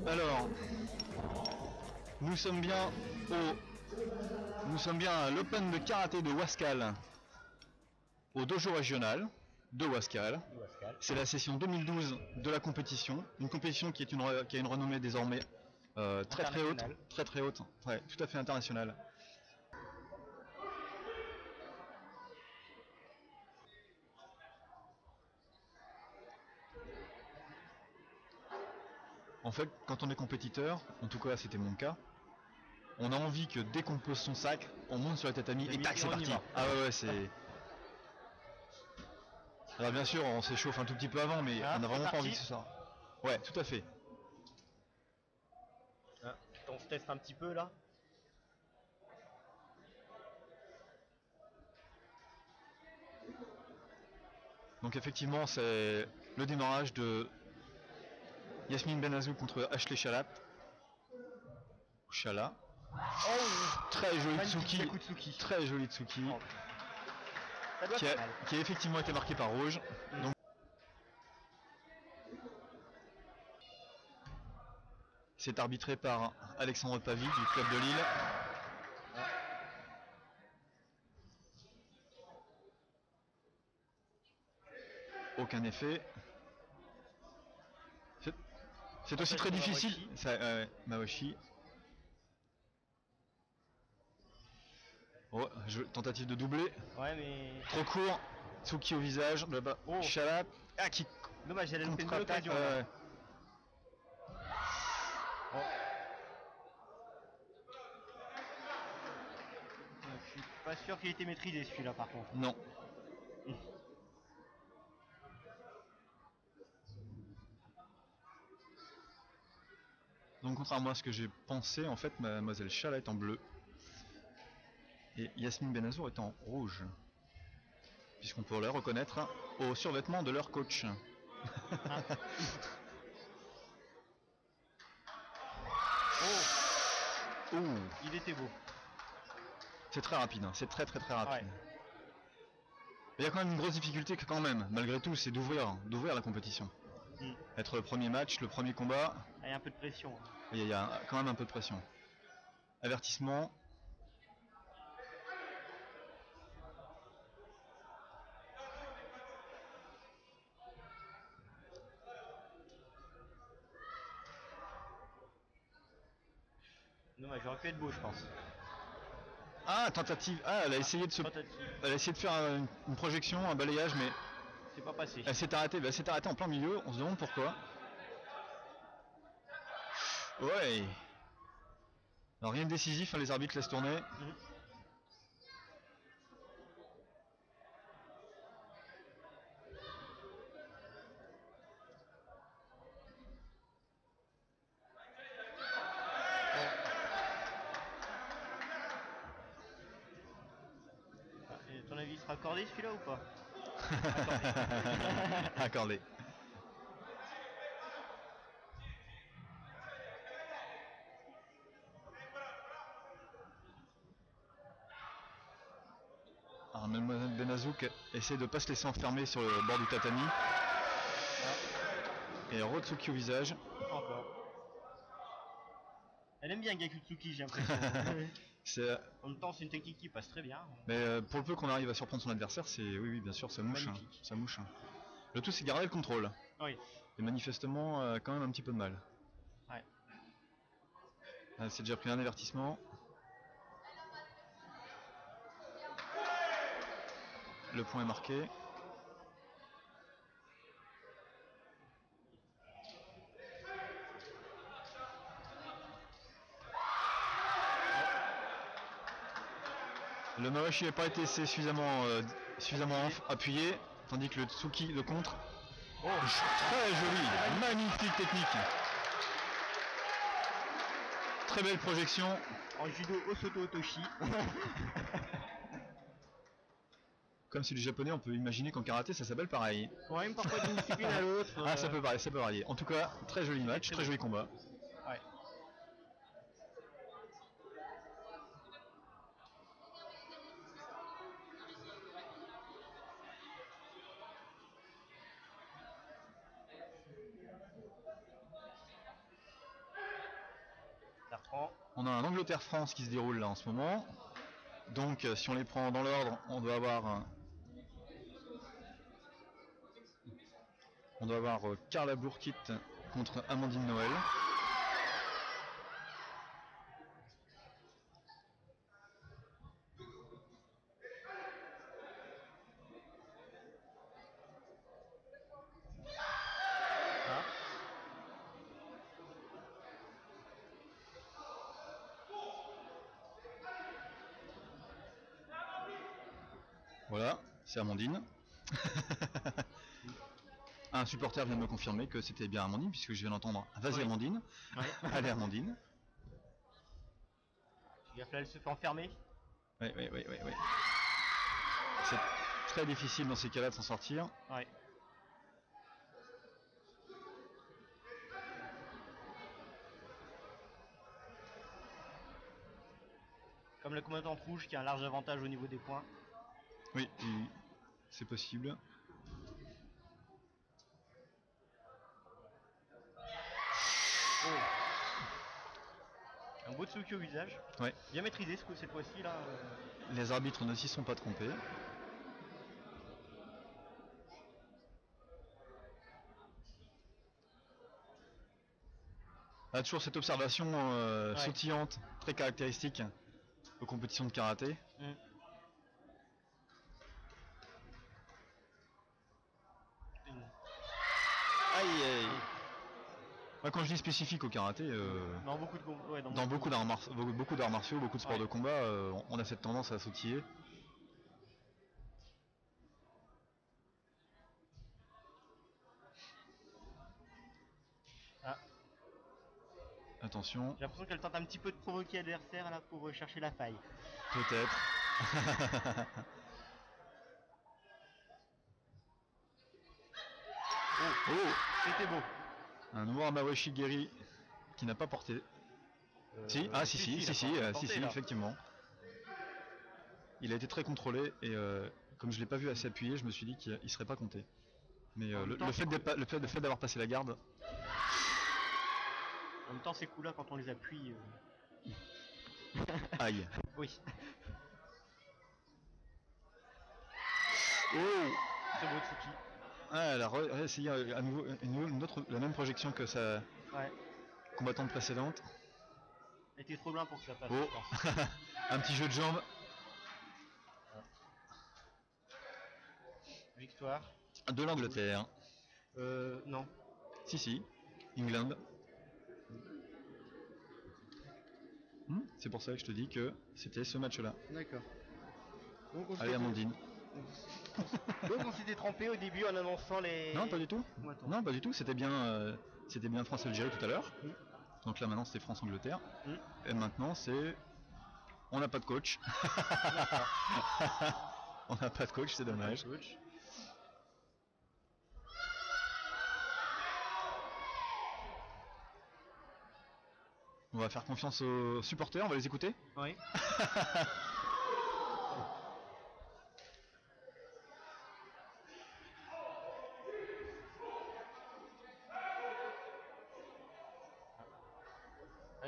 Alors, nous sommes bien à l'Open de karaté de Wascal, au dojo régional de Wascal. C'est la session 2012 de la compétition, une compétition qui a une renommée désormais très haute, ouais, tout à fait internationale. En fait, quand on est compétiteur, en tout cas c'était mon cas, on a envie que dès qu'on pose son sac, on monte sur le tatami et tac, c'est parti. Ah ouais, c'est... Alors bien sûr, on s'échauffe un tout petit peu avant, mais on a vraiment pas envie que ce soit. Ouais, tout à fait. On se teste un petit peu là. Donc effectivement, c'est le démarrage de Yasmine Benazou contre Ashley Chalat. Chala. Oh, très joli Tsuki. Très joli Tsuki. Oh. Qui a effectivement été marqué par rouge. Donc, c'est arbitré par Alexandre Pavie du club de Lille. Aucun effet. C'est aussi très difficile. Mawashi. Oh, tentative de doubler. Ouais, mais. Trop court. Tsuki au visage. Là-bas. Oh. Chalat. Ah, qui. Dommage, elle a loupé une bonne occasion. Oh. Je suis pas sûr qu'il ait été maîtrisé celui-là par contre. Non. Donc contrairement à ce que j'ai pensé, en fait mademoiselle Chalat est en bleu et Yasmine Benazour est en rouge, puisqu'on peut les reconnaître aux survêtements de leur coach. Ah. Oh. Il était beau. C'est très rapide, hein. C'est très rapide. Ouais. Il y a quand même une grosse difficulté quand même, malgré tout, c'est d'ouvrir la compétition. Être le premier match, le premier combat. Il y a un peu de pression. Il y a quand même un peu de pression. Avertissement. Non, j'aurais pu être beau, je pense. Ah, tentative. Ah, elle a essayé de faire une projection, un balayage, mais c'est pas passé. Elle s'est arrêtée en plein milieu. On se demande pourquoi. Ouais. Alors rien de décisif, hein, les arbitres laissent tourner. Et ton avis sera accordé celui-là ou pas? Accordé. Alors mademoiselle Benazouk essaie de ne pas se laisser enfermer sur le bord du tatami. Et Rotsuki au visage. Encore. Elle aime bien Gakutsuki, j'ai l'impression. En même temps, c'est une technique qui passe très bien. Mais pour le peu qu'on arrive à surprendre son adversaire, c'est oui bien sûr, ça mouche. Hein, ça mouche. Le tout c'est garder le contrôle. Oui. Et manifestement quand même un petit peu de mal. Ouais. C'est déjà pris un avertissement. Le point est marqué. Le Mawashi n'a pas été suffisamment appuyé, tandis que le Tsuki de contre. Oh, très joli, magnifique technique. Très belle projection. En judo Osoto Otoshi. Comme c'est du japonais, on peut imaginer qu'en karaté ça s'appelle pareil. Ouais, même parfois d'une discipline à l'autre. Ah, ça peut varier. En tout cas, très joli match, très joli combat. Ouais. Ça reprend. On a un Angleterre-France qui se déroule là en ce moment. Donc si on les prend dans l'ordre, on doit avoir Carla Bourkit contre Amandine Noël. Voilà, c'est Amandine. Un supporter vient de me confirmer que c'était bien Amandine, puisque je viens d'entendre « Vas-y Amandine Ouais. ». Allez Amandine. Gaffe là, elle se fait enfermer. Oui. C'est très difficile dans ces cas-là de s'en sortir. Ouais. Comme le combattant rouge qui a un large avantage au niveau des points. Oui, c'est possible. Oh. Un beau Tsuki au visage. Ouais. Bien maîtrisé cette fois-ci là. Les arbitres ne s'y sont pas trompés. Ah, toujours cette observation sautillante, très caractéristique aux compétitions de karaté. Aïe. Ouais, quand je dis spécifique au karaté, dans beaucoup de dans beaucoup d'arts martiaux, beaucoup de sports de combat, on a cette tendance à sautiller. Ah. Attention. J'ai l'impression qu'elle tente un petit peu de provoquer l'adversaire là pour chercher la faille. Peut-être. Oh, c'était beau. Un noir Mawashi Geri qui n'a pas porté. Si, effectivement. Il a été très contrôlé et comme je l'ai pas vu assez appuyé, je me suis dit qu'il serait pas compté. Mais le fait d'avoir passé la garde. En même temps, ces coups là quand on les appuie. Aïe. Oui. Oh, très beau Tsuki. Ah, elle a essayé à nouveau la même projection que sa combattante précédente. Elle était trop loin pour que ça passe. Oh. Un petit jeu de jambes. Victoire. De l'Angleterre. Non. Si. England. C'est pour ça que je te dis que c'était ce match-là. D'accord. Allez Amandine. Donc on s'était trompé au début en annonçant les... Non, pas du tout. Non, pas du tout. C'était bien France-Algérie tout à l'heure. Donc là maintenant c'était France-Angleterre. Et maintenant c'est... On n'a pas de coach. On n'a pas de coach, c'est dommage. On va faire confiance aux supporters, on va les écouter. Oui.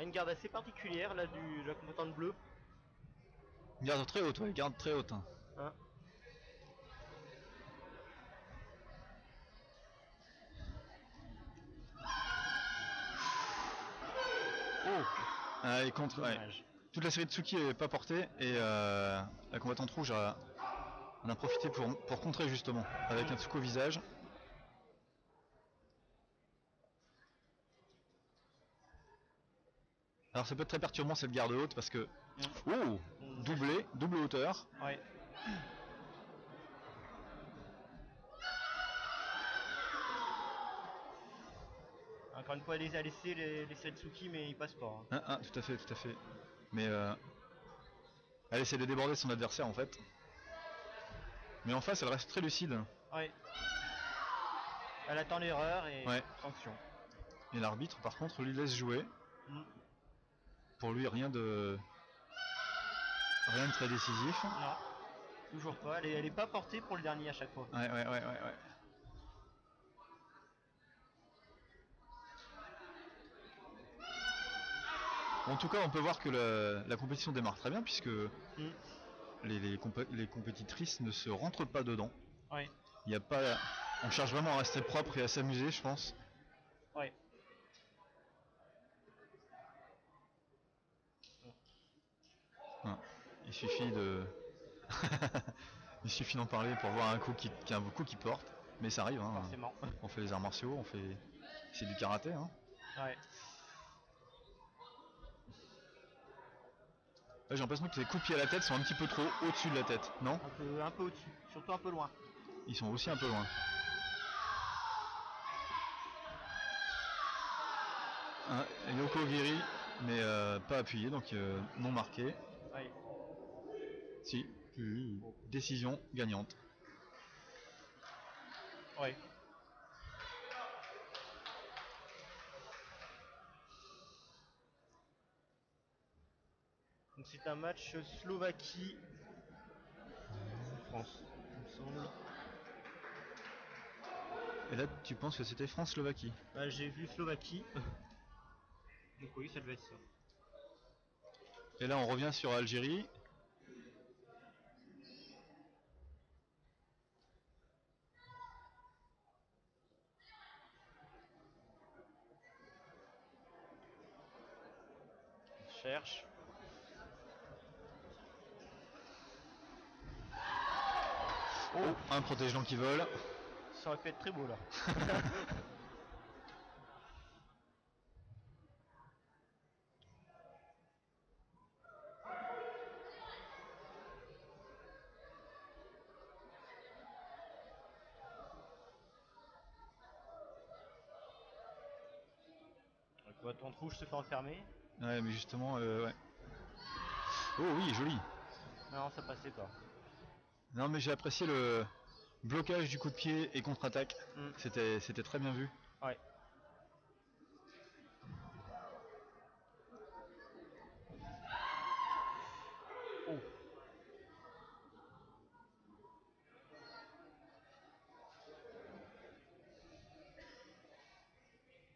Une garde assez particulière là de la combattante bleue. Garde très haute, ouais, garde très haute. Et contre, toute la série de Tsuki n'est pas portée et la combattante rouge en a profité pour contrer justement avec un Tsuki au visage. Alors ça peut être très perturbant cette garde haute parce que... Oh, doublé, double hauteur. Ouais. Encore une fois, elle a laissé les Setsuki, mais il passe pas. Hein. Tout à fait, tout à fait. Mais elle essaie de déborder son adversaire en fait. Mais en face, elle reste très lucide. Ouais. Elle attend l'erreur et ouais. sanction. Et l'arbitre, par contre, lui laisse jouer. Pour lui, rien de très décisif. Non, toujours pas. Elle est pas portée pour le dernier à chaque fois. Ouais. En tout cas, on peut voir que la compétition démarre très bien puisque les compétitrices ne se rentrent pas dedans. Ouais. Il y a pas, on cherche vraiment à rester propre et à s'amuser, je pense. Ouais. Il suffit de, il suffit d'en parler pour voir un coup un coup qui porte, mais ça arrive. Hein. Forcément. On fait les arts martiaux, c'est du karaté. Hein. Ouais. Là, j'ai l'impression que les coups de pied à la tête sont un petit peu trop au-dessus de la tête, non? Un peu au-dessus, surtout un peu loin. Ils sont aussi un peu loin. Yoko Giri, mais pas appuyé, donc non marqué. Ouais. Si, décision gagnante. Ouais. Donc c'est un match Slovaquie France, il me semble. Et là, tu penses que c'était France-Slovaquie? Bah, j'ai vu Slovaquie. Donc oui, ça devait être ça. Et là, on revient sur Algérie. On cherche. Oh, un protège-dents qui vole. Ça aurait pu être très beau là. Le bâton de rouge se fait enfermer. Ouais, mais justement, ouais. Oh oui, joli. Non, ça passait pas. Non, mais j'ai apprécié le blocage du coup de pied et contre-attaque. C'était très bien vu. Ouais. Oh.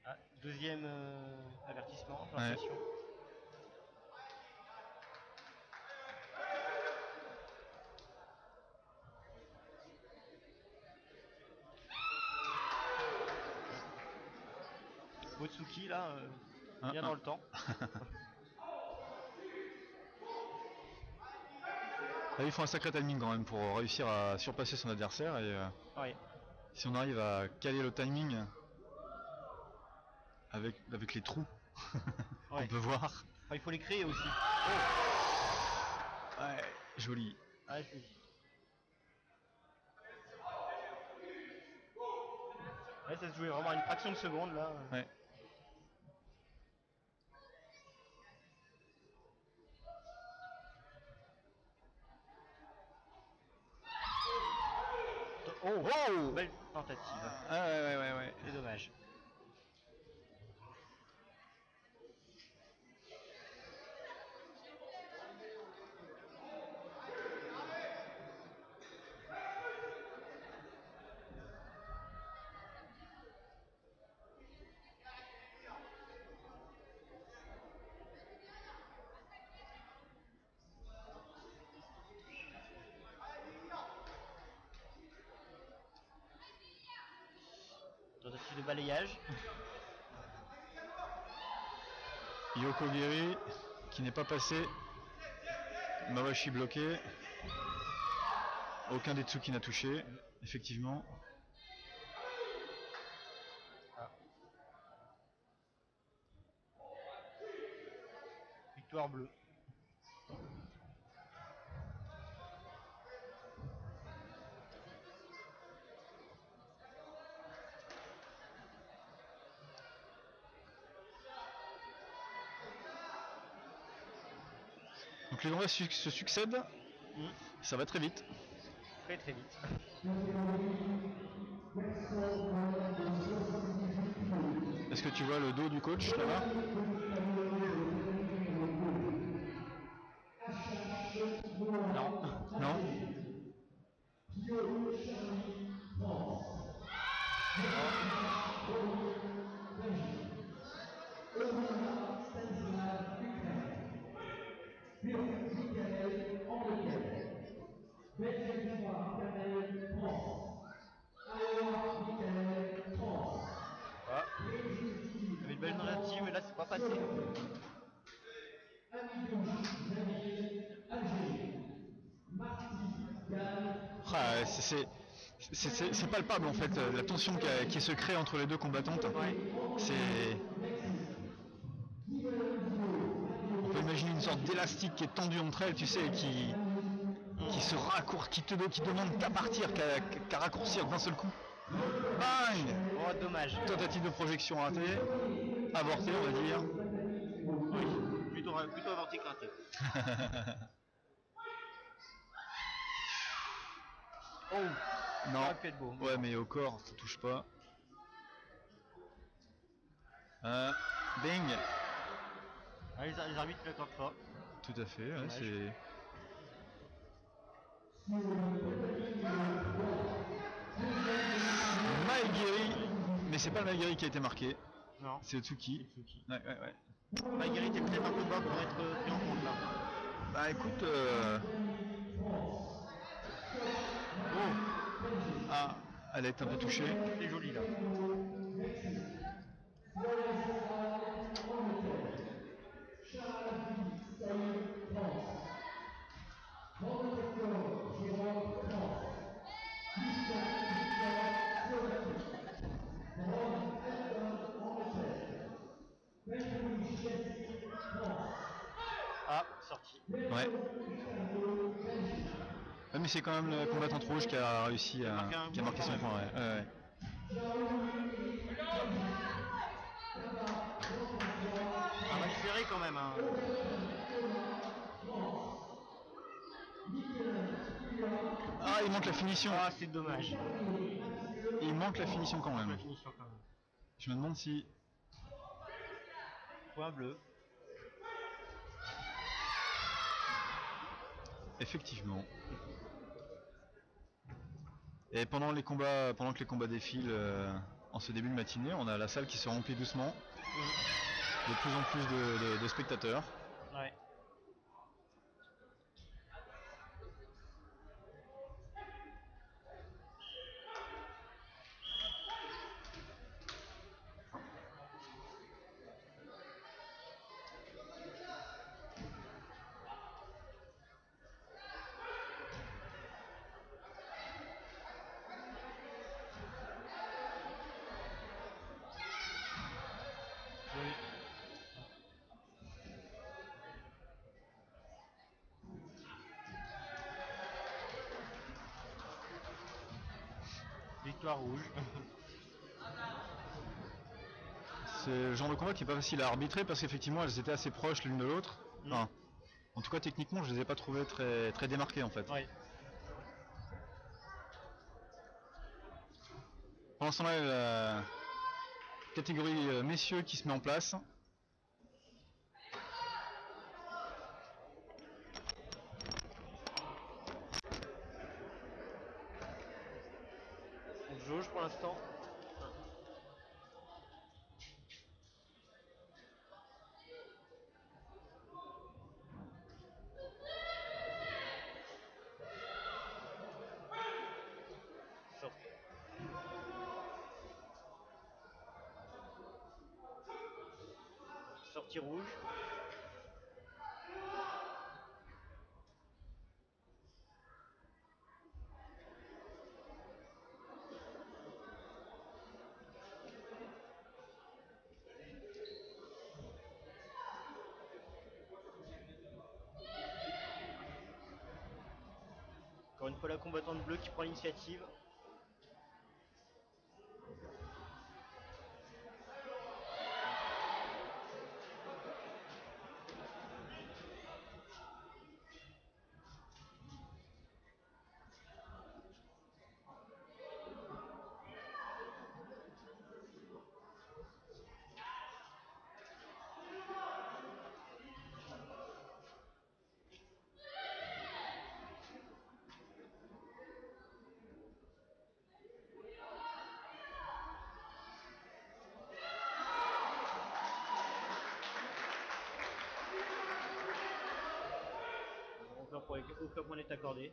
Ah, deuxième avertissement, j'ai l'impression. Ouais. Botsuki là, bien dans le temps. Là, il faut un sacré timing quand même pour réussir à surpasser son adversaire et ouais. Si on arrive à caler le timing avec les trous qu'on peut voir. Enfin, il faut les créer aussi. Oh. Ouais, joli. Ouais, joli. Ouais, ça se jouait vraiment à une fraction de seconde là. Ouais. Oh, belle tentative. Ouais. C'est dommage. Tentative de balayage. Yoko Giri qui n'est pas passé. Mawashi bloqué. Aucun des Tsuki n'a touché. Effectivement. Victoire bleue. Donc les combats se succèdent, ça va très vite. Très très vite. Est-ce que tu vois le dos du coach là-bas? Non. Non. Il y avait une belle tentative, mais là c'est pas passé. Ah, c'est palpable en fait, la tension qui se crée entre les deux combattantes. Ouais. On peut imaginer une sorte d'élastique qui est tendu entre elles, tu sais, qui se raccourcit, qui demande qu'à partir, qu'à raccourcir d'un seul coup. Bang! Oh, dommage. Tentative de projection ratée, avortée on va dire. Oui, plutôt avorté que raté. Oh, non. ça aurait pu être beau. Ouais, mais au corps, ça touche pas. Bing! Ah, les arbitres ne l'accordent pas. Tout à fait, ouais, c'est... Maegiri, mais c'est pas le Maegiri qui a été marqué. Non. C'est Tsuki. Ouais. Maegiri était peut-être un peu bas pour être pris en compte là. Bah écoute... Oh. Ah, elle est un peu touchée. C'est joli là. Ah, sorti. Ouais. Mais c'est quand même le combattant rouge qui a réussi à marquer son point. Ouais. Un match serré quand même. Hein. Ah, il manque la finition. Ah, c'est dommage. Il manque la finition quand même. Je me demande si... Point bleu. Effectivement. Et pendant que les combats défilent en ce début de matinée, on a la salle qui se remplit doucement. De plus en plus de spectateurs. Ouais. Victoire rouge. C'est le genre de combat qui est pas facile à arbitrer parce qu'effectivement elles étaient assez proches l'une de l'autre. Enfin, en tout cas techniquement je les ai pas trouvées très démarquées en fait. Ouais. Pendant ce temps-là, la catégorie messieurs qui se met en place. On jauge pour l'instant. Sortie rouge. Encore une fois la combattante bleue qui prend l'initiative. Aucun point n'est accordé.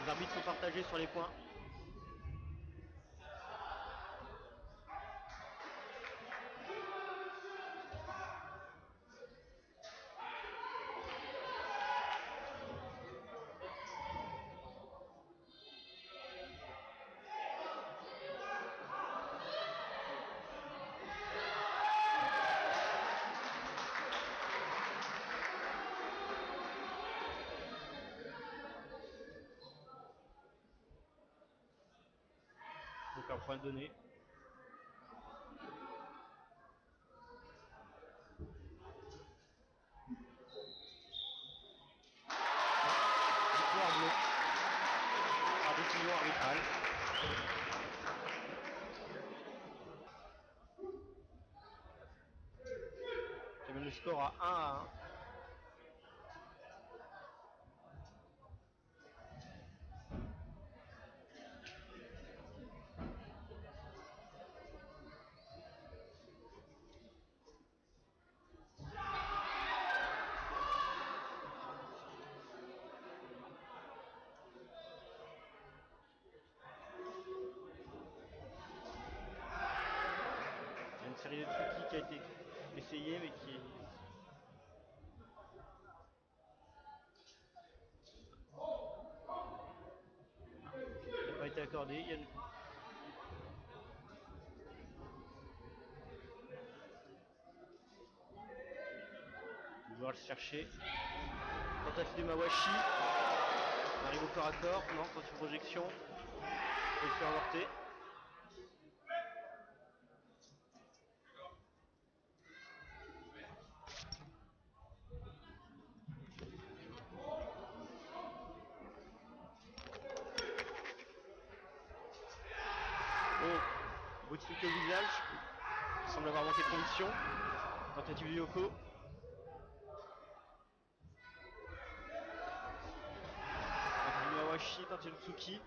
Les arbitres sont partagés sur les points. Donc un point donné. Victoire bleue. Par décision arbitrale. Ça mène le score à 1-1. Une série de trucs qui a été essayée mais qui n'a pas été accordée. Il va le chercher. Tentative de Mawashi. On arrive au corps à corps. Non, tentative de projection. Il fait avorter. Beau truc au visage, il semble avoir manqué de conviction. Tentative du Yoko. Tentative du Mawashi, tentative du Tsuki.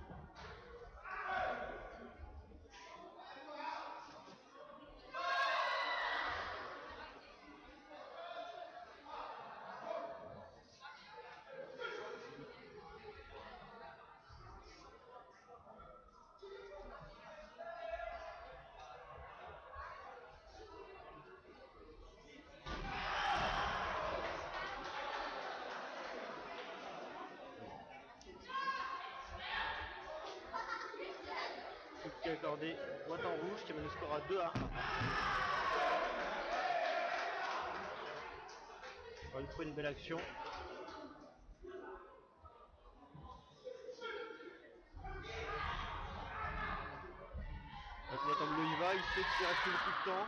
Qui est accordé, boîte en rouge qui amène le score à 2-1. Encore une fois une belle action. Le combattant bleu y va, il sait qu'il reste plus beaucoup de temps.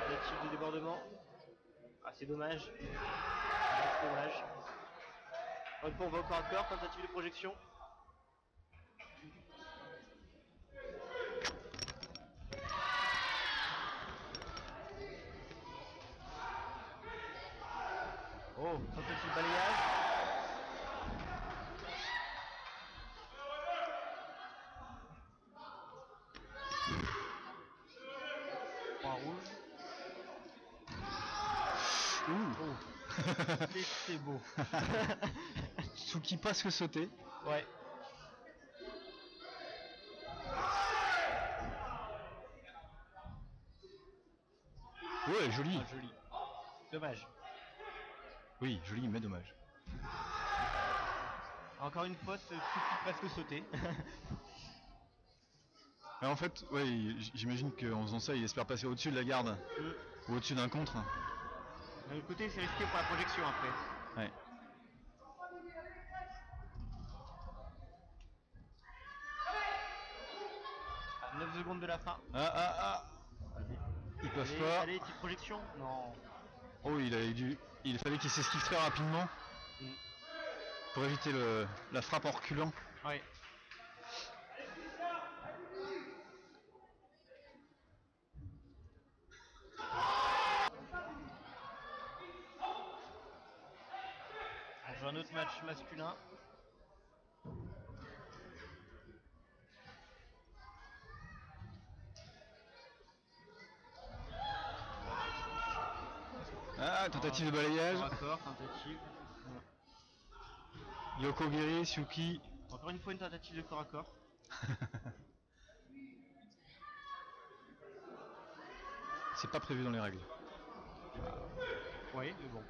Tentative de débordement. Ah c'est dommage. C'est dommage. Encore une fois on va au corps à corps, tentative de projection. Oh, tentative de balayage. Point rouge. Oh. C'est beau. Tsuki presque sauté. Ouais. Ouais, joli. Ah, joli. Dommage. Oui, joli, mais dommage. Encore une fois, ce Tsuki presque sauté. Mais en fait, ouais, j'imagine qu'en faisant ça, il espère passer au-dessus de la garde. Ou au-dessus d'un contre. D'un autre côté, c'est risqué pour la projection après. Ouais. À 9 secondes de la fin. Ah. Ils peuvent Allez, pas. allez, petite projection. Non. Oh, il fallait qu'il s'esquive très rapidement. Pour éviter la frappe en reculant. Ouais. On joue un autre match masculin. Ah, tentative de balayage. D'accord, tentative. Yoko Giri, Suki. Encore une fois une tentative de corps à corps. C'est pas prévu dans les règles. Oui, mais bon.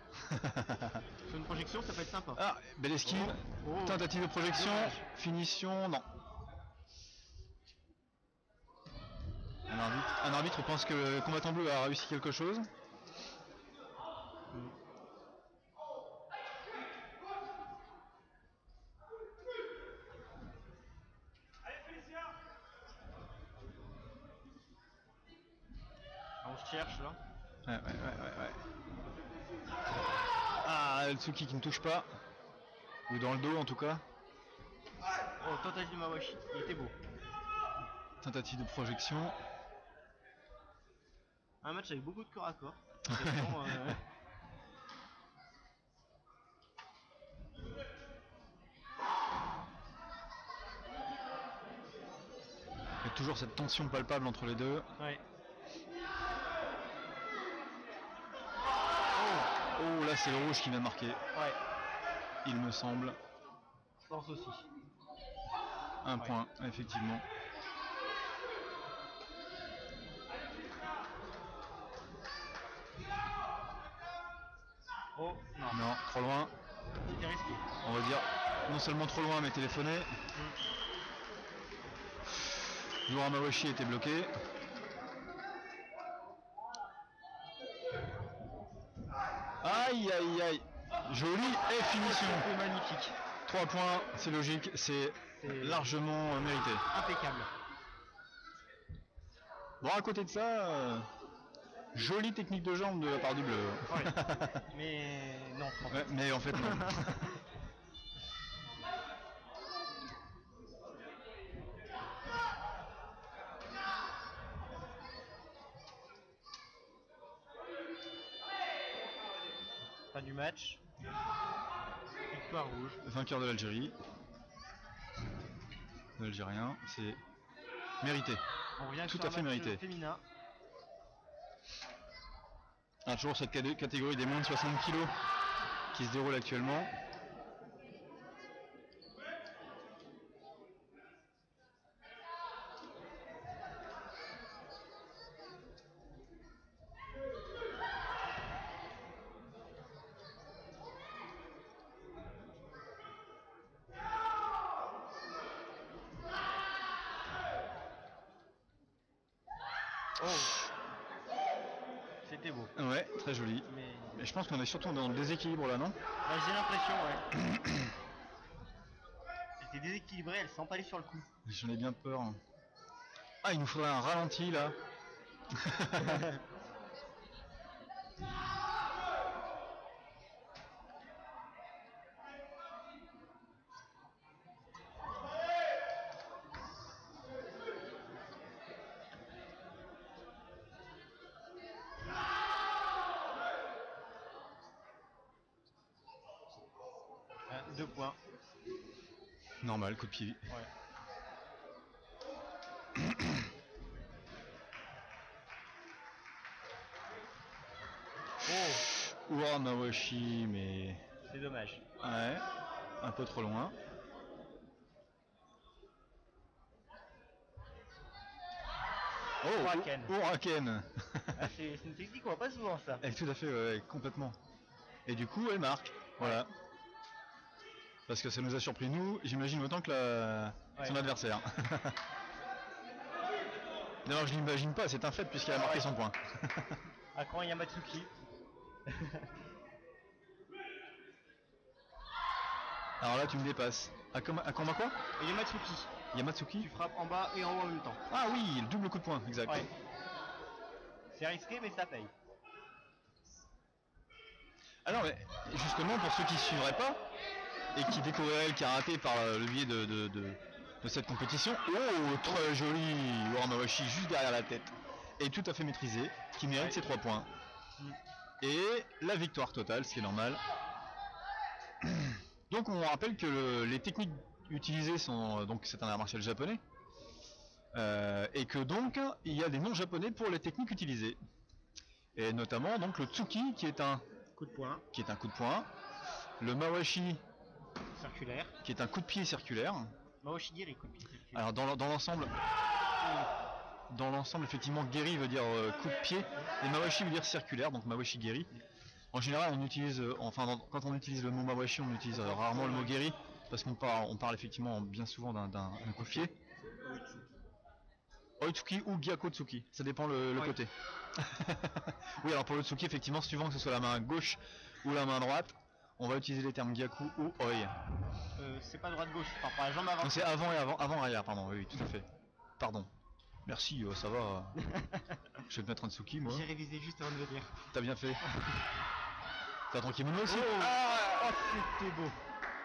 Sur une projection, ça peut être sympa. Ah, belle esquive. Oh. Tentative de projection. Dommage. Finition, non. Un arbitre pense que le combattant bleu a réussi quelque chose. On se cherche là. Ouais. Ah, le Tsuki qui ne touche pas. Ou dans le dos en tout cas. Oh, tentative de Mawashi, il était beau. Tentative de projection. Un match avec beaucoup de corps à corps. Bon, Il y a toujours cette tension palpable entre les deux. ouais. Oh, là c'est le rouge qui vient de marquer. Ouais, Il me semble. je pense aussi. Un Ouais. point, effectivement. Oh, non. Non, trop loin. C'était risqué. On va dire non seulement trop loin mais téléphoné. Yura Mawashi était bloqué. Aïe. Joli et finition. C'est magnifique. 3 points, c'est logique, c'est largement mérité. Impeccable. Bon, à côté de ça, jolie technique de jambe de la part du bleu. Ouais. Mais non, en fait. Ouais, mais en fait non. Fin du match. Victoire rouge. Vainqueur de l'Algérie. L'Algérien, c'est mérité. On revient Tout sur à un fait match mérité. féminin. Ah, toujours cette catégorie des moins de 60 kg qui se déroule actuellement. Oh, c'était beau. Ouais, très joli. Mais je pense qu'on est surtout dans le déséquilibre là, non? Bah, j'ai l'impression, ouais. Elle était déséquilibrée, elle s'empalait sur le coup. J'en ai bien peur. Ah, il nous faudrait un ralenti là. Deux points. Normal, coup de pied. Ouais. Oh, Ura Mawashi, mais... C'est dommage. Ouais, un peu trop loin. Oh, Uraken. Uraken. Ah, c'est une technique qu'on voit pas souvent ça. Tout à fait, ouais, complètement. Et du coup, elle marque. Voilà. Parce que ça nous a surpris nous, j'imagine autant que son adversaire. D'ailleurs, je l'imagine pas, c'est un fait puisqu'elle a marqué son point. Akran Yamatsuki. Alors là, tu me dépasses. Akama quoi? Yamatsuki. Yamatsuki? Tu frappes en bas et en haut en même temps. Ah oui, le double coup de poing, exact. Ouais. C'est risqué mais ça paye. Alors, mais justement, pour ceux qui ne suivraient pas et qui découvriraient le karaté par le biais de cette compétition, oh, très joli Ura Mawashi juste derrière la tête. Et tout à fait maîtrisé, qui mérite ses 3 points. Et la victoire totale, ce qui est normal. Donc on rappelle que les techniques utilisées sont... Donc c'est un art martial japonais. Et que donc il y a des noms japonais pour les techniques utilisées. Et notamment donc le Tsuki qui est un coup de poing. Le Mawashi circulaire. Qui est un coup de pied circulaire. Mawashi Geri, coup de pied circulaire. Alors dans l'ensemble... Dans l'ensemble, effectivement, Geri veut dire coup de pied et Mawashi veut dire circulaire, donc Mawashi Geri. En général, on utilise, quand on utilise le mot Mawashi, on utilise rarement le mot Geri parce qu'on parle effectivement bien souvent d'un coup de pied. Oitsuki ou Gyakotsuki, ça dépend le côté. Oui, alors pour le Tsuki, effectivement, suivant que ce soit la main gauche ou la main droite, on va utiliser les termes Gyaku ou Oi. C'est pas droite-gauche, par la jambe avant. Donc c'est avant et avant-arrière, pardon, oui, tout à fait. Pardon. Merci, ça va. Je vais te mettre un Tsuki, moi. J'ai révisé juste avant de venir. T'as bien fait. T'as ton kimono aussi? Oh, c'était beau.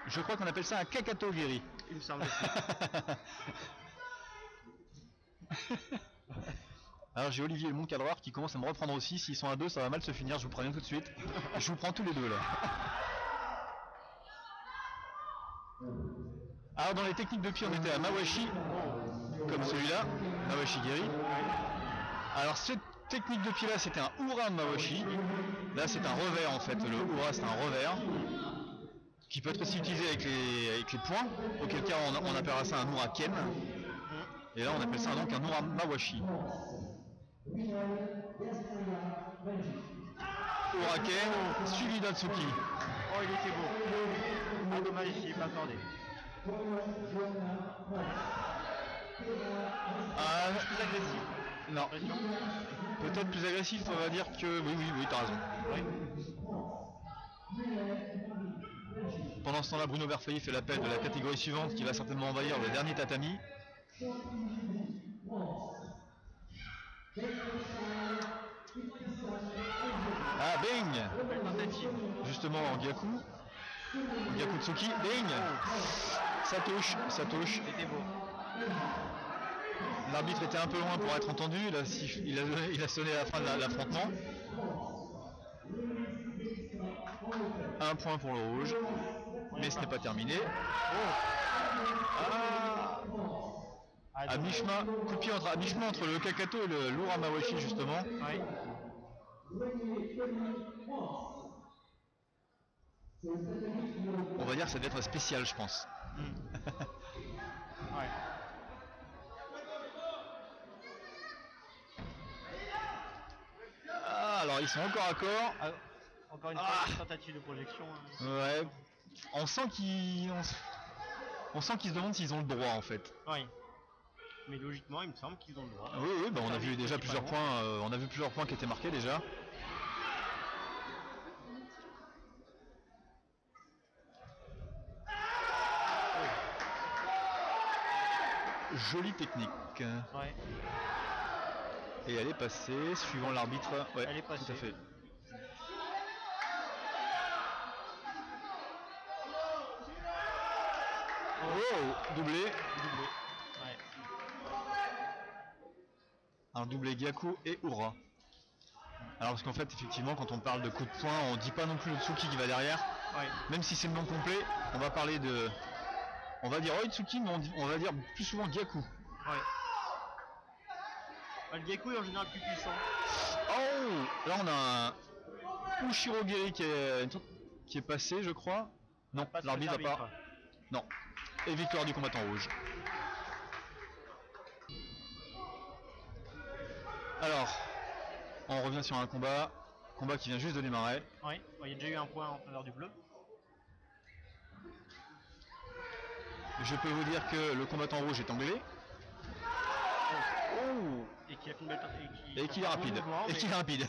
Je crois qu'on appelle ça un Kakato Geri. Il me semble aussi. Alors j'ai Olivier et mon cadreur qui commence à me reprendre aussi. S'ils sont à deux, ça va mal se finir, je vous préviens tout de suite. Je vous prends tous les deux là. Alors dans les techniques de pied, on était à Mawashi, comme celui-là, Mawashi Geri. Alors cette technique de pied là, c'était un Ura Mawashi. Là c'est un revers en fait, le Ura c'est un revers qui peut être aussi utilisé avec les poings, auquel cas on appellera ça un Uraken. Et là on appelle ça donc un Ura Mawashi. Uraken suivi d'un Tsuki. Oh il était beau. Ah dommage, il n'est pas accordé. Plus agressif. Non. Peut-être plus agressif, on va dire que... Oui, t'as raison. Pendant ce temps-là, Bruno Berfeuillet fait l'appel de la catégorie suivante qui va certainement envahir le dernier tatami. Ah, bing! Justement en Gyaku. Gyakutsuki, bing! Ça touche. C'était beau. L'arbitre était un peu loin pour être entendu, il a sonné la fin de l'affrontement. Un point pour le rouge, mais ce n'est pas terminé. À mi-chemin, coup de pied à mi-chemin entre le Kakato et le Ura Mawashi justement. Oui. On va dire que ça devait être spécial, je pense. Ouais. Ah, alors ils sont encore à corps. Encore une fois, une tentative de projection. Ouais. On sent qu'ils se demandent s'ils ont le droit en fait. Oui. Mais logiquement, il me semble qu'ils ont le droit. Oui, bah on a vu déjà plusieurs points. On a vu plusieurs points qui étaient marqués déjà. Jolie technique. Ouais. Et elle est passée, suivant l'arbitre. Ouais, elle est passée. Tout à fait. Oh, doublé. Ouais. Un doublé Gyaku et Ura. Alors parce qu'en fait, effectivement, quand on parle de coup de poing, on dit pas non plus le Tsuki qui va derrière. Ouais. Même si c'est le nom complet, on va parler de... On va dire Oitsuki, mais on va dire plus souvent Gyaku. Ouais. Le Gyaku est en général plus puissant. Oh, là on a ou Shirogiri qui est passé, je crois. Non, Passe l'arbitre n'a l'arbitre. pas. Non. Et victoire du combattant rouge. Alors, on revient sur un combat qui vient juste de démarrer. Oui, il y a déjà eu un point en faveur du bleu. Je peux vous dire que le combattant rouge est anglais. Oh. Et qui a fait une belle Et qu'il est rapide. Et qu'il est rapide.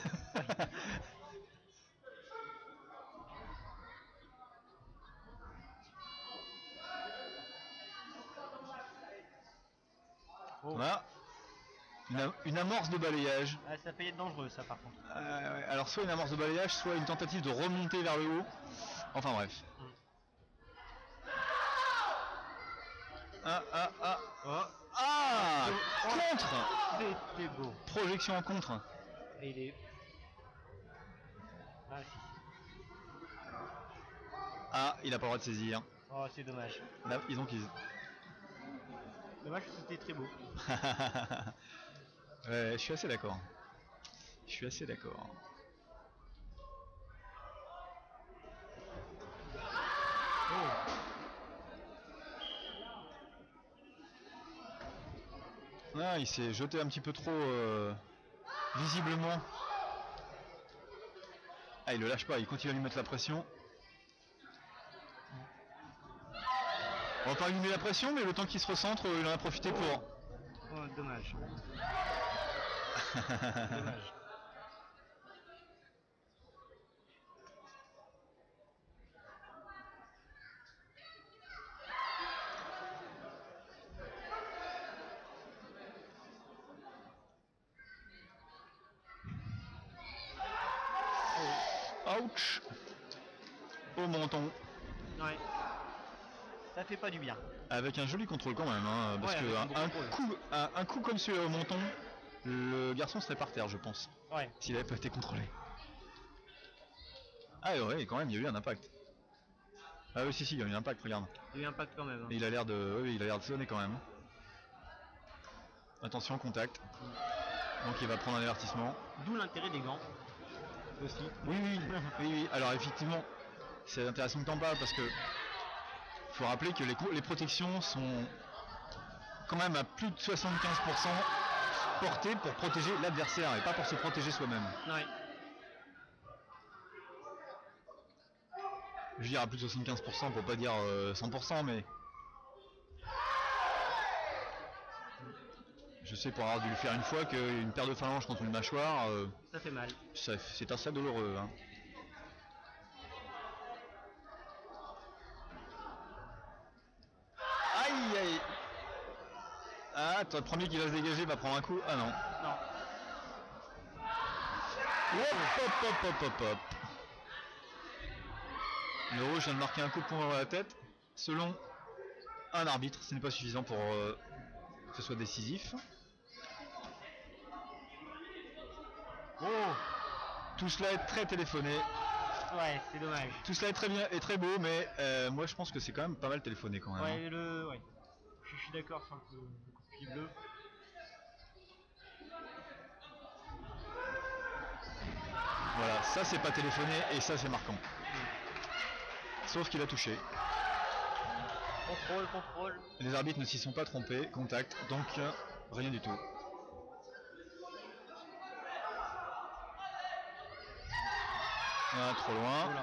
Oh. Voilà. Une amorce de balayage. Ah, ça peut être dangereux ça par contre. Ouais. Alors soit une amorce de balayage, soit une tentative de remonter vers le haut. Enfin bref. Oh. Ah, contre. C'était beau. Projection en contre. Et il est... Ah si. Ah, il a pas le droit de saisir. Oh c'est dommage. Là, ils ont qu'ils. Dommage que c'était très beau. Ouais, je suis assez d'accord. Je suis assez d'accord. Ah, il s'est jeté un petit peu trop visiblement. Ah, il le lâche pas, il continue à lui mettre la pression. On va pas lui mettre la pression, mais le temps qu'il se recentre, il en a profité pour. Oh dommage. Dommage. Ouch. Au menton. Ouais. Ça fait pas du bien. Avec un joli contrôle quand même, hein, parce Ouais, que avec un bon contrôle. un coup comme celui-là au menton, le garçon serait par terre, je pense, Ouais. s'il avait pas été contrôlé. Ah ouais, quand même, il y a eu un impact. Ah oui, si, il y a eu un impact, regarde. Il y a eu un impact quand même. Hein. Et il a l'air de, oui, il a l'air de sonner quand même. Attention, contact. Donc il va prendre un avertissement. D'où l'intérêt des gants. Aussi. Oui. Alors effectivement, c'est intéressant que t'en parles parce que faut rappeler que les protections sont quand même à plus de 75% portées pour protéger l'adversaire et pas pour se protéger soi-même. Ouais. Je veux dire à plus de 75% pour pas dire 100%, mais je sais pour avoir dû le faire une fois qu'une paire de phalanges contre une mâchoire, Ça fait mal. c'est assez douloureux. Hein. Aïe. Ah, toi, le premier qui va se dégager va prendre un coup. Ah non. Non. Hop. Le rouge vient de marquer un coup de poing dans la tête. Selon un arbitre, ce n'est pas suffisant pour que ce soit décisif. Oh. Tout cela est très téléphoné. Ouais, c'est dommage. Tout cela est très bien et très beau, mais moi je pense que c'est quand même pas mal téléphoné quand même. Ouais, ouais. Je suis d'accord sur le coup de pied bleu. Voilà, ça c'est pas téléphoné et ça c'est marquant. Sauf qu'il a touché. Contrôle. Les arbitres ne s'y sont pas trompés, contact, donc rien du tout. Ah, trop loin. Voilà.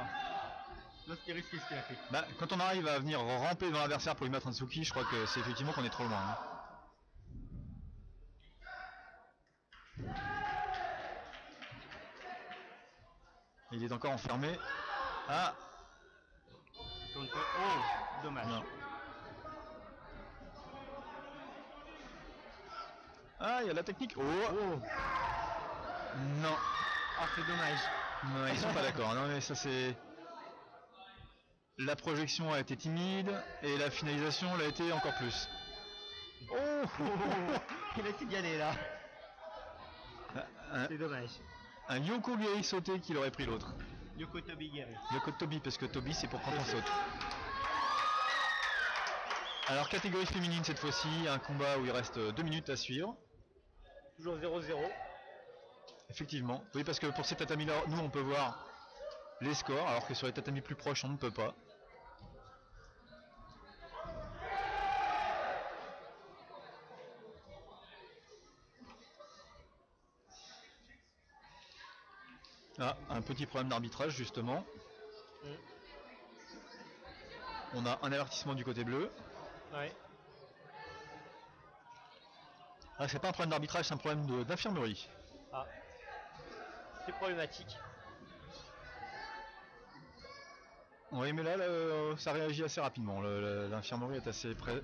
Là c'était risqué ce qu'il a fait. Bah, quand on arrive à venir ramper dans l'adversaire pour lui mettre un Tsuki, je crois que c'est effectivement qu'on est trop loin. Hein. Il est encore enfermé. Ah. Oh, dommage. Non. Ah, il y a la technique. Oh. Non. Ah, c'est dommage. Non, ils sont pas d'accord. Non, mais ça c'est. La projection a été timide et la finalisation l'a été encore plus. Oh. Il a essayé d'y aller là. C'est dommage. Un Yoko Giri sauté qu'il aurait pris l'autre. Yoko Tobi Giri. Yoko Tobi, parce que Tobi c'est pour quand on saute. Alors catégorie féminine cette fois-ci, un combat où il reste 2 minutes à suivre. Toujours 0-0. Effectivement. Oui, parce que pour ces tatamis là, nous on peut voir les scores, alors que sur les tatamis plus proches on ne peut pas. Ah, un petit problème d'arbitrage justement. On a un avertissement du côté bleu. Ouais. Ah, c'est pas un problème d'arbitrage, c'est un problème d'infirmerie. Ah. C'est problématique. Oui, mais là, ça réagit assez rapidement. L'infirmerie est assez près.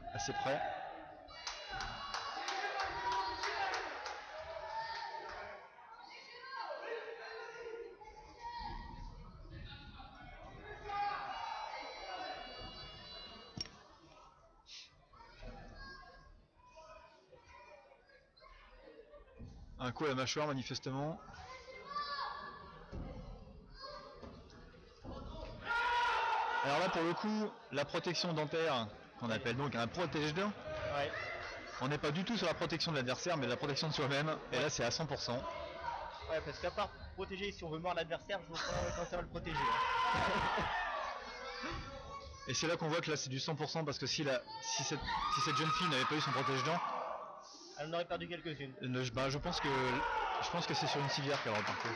Un coup à la mâchoire, manifestement. Alors là, pour le coup, la protection dentaire, qu'on appelle donc un protège-dents, ouais. On n'est pas du tout sur la protection de l'adversaire, mais la protection de soi-même. Ouais. Et là, c'est à 100%. Ouais, parce qu'à part protéger, si on veut mordre l'adversaire, je vois pas quand ça va le protéger. Et c'est là qu'on voit que là, c'est du 100%, parce que si cette jeune fille n'avait pas eu son protège-dents, elle en aurait perdu quelques-unes. Je pense que c'est sur une civière qu'elle aurait parti.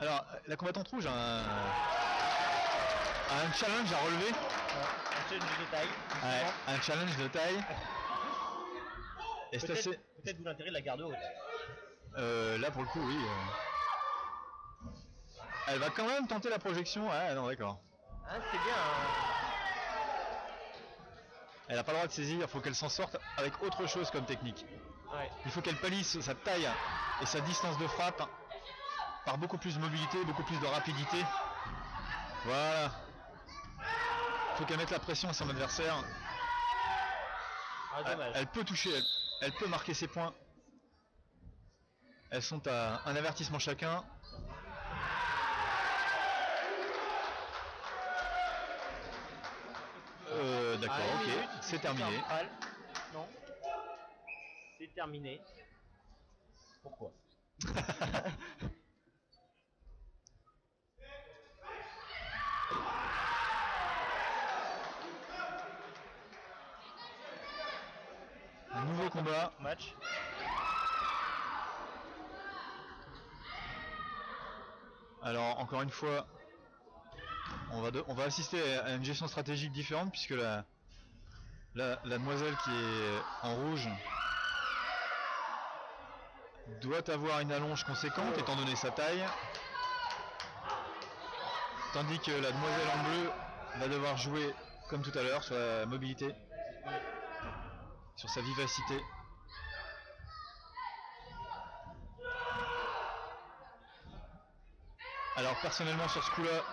Alors, la combattante rouge a un challenge à relever. Un challenge de taille. Ouais, un challenge de taille. Et peut-être vous l'intérêt de la garde haute. Là, pour le coup, oui. Elle va quand même tenter la projection. Ah non, d'accord. Ah, c'est bien. Elle n'a pas le droit de saisir, il faut qu'elle s'en sorte avec autre chose comme technique. Ouais. Il faut qu'elle palisse sa taille et sa distance de frappe par beaucoup plus de mobilité, beaucoup plus de rapidité. Voilà. Il faut qu'elle mette la pression à son adversaire. Ah, dommage. Elle peut toucher, elle peut marquer ses points. Elles sont à un avertissement chacun. D'accord, ok, c'est terminé. Non. C'est terminé. Pourquoi? Un nouveau combat. Match. Alors encore une fois, on va assister à une gestion stratégique différente puisque la demoiselle qui est en rouge doit avoir une allonge conséquente étant donné sa taille, tandis que la demoiselle en bleu va devoir jouer comme tout à l'heure sur la mobilité, sur sa vivacité. Alors personnellement sur ce coup-là,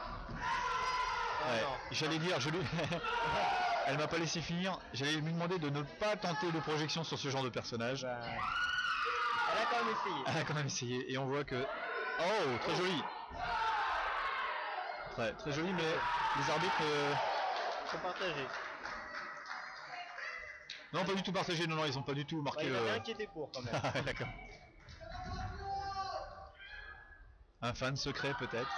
j'allais dire, elle m'a pas laissé finir, j'allais lui demander de ne pas tenter de projection sur ce genre de personnage. Elle a quand même essayé. Elle a quand même essayé et on voit que... Oh, très joli. Très joli, mais les arbitres... sont partagés. Non, pas du tout partagés, non, ils ont pas du tout marqué il y en a un qui était pour quand même. D'accord. Un fan secret peut-être.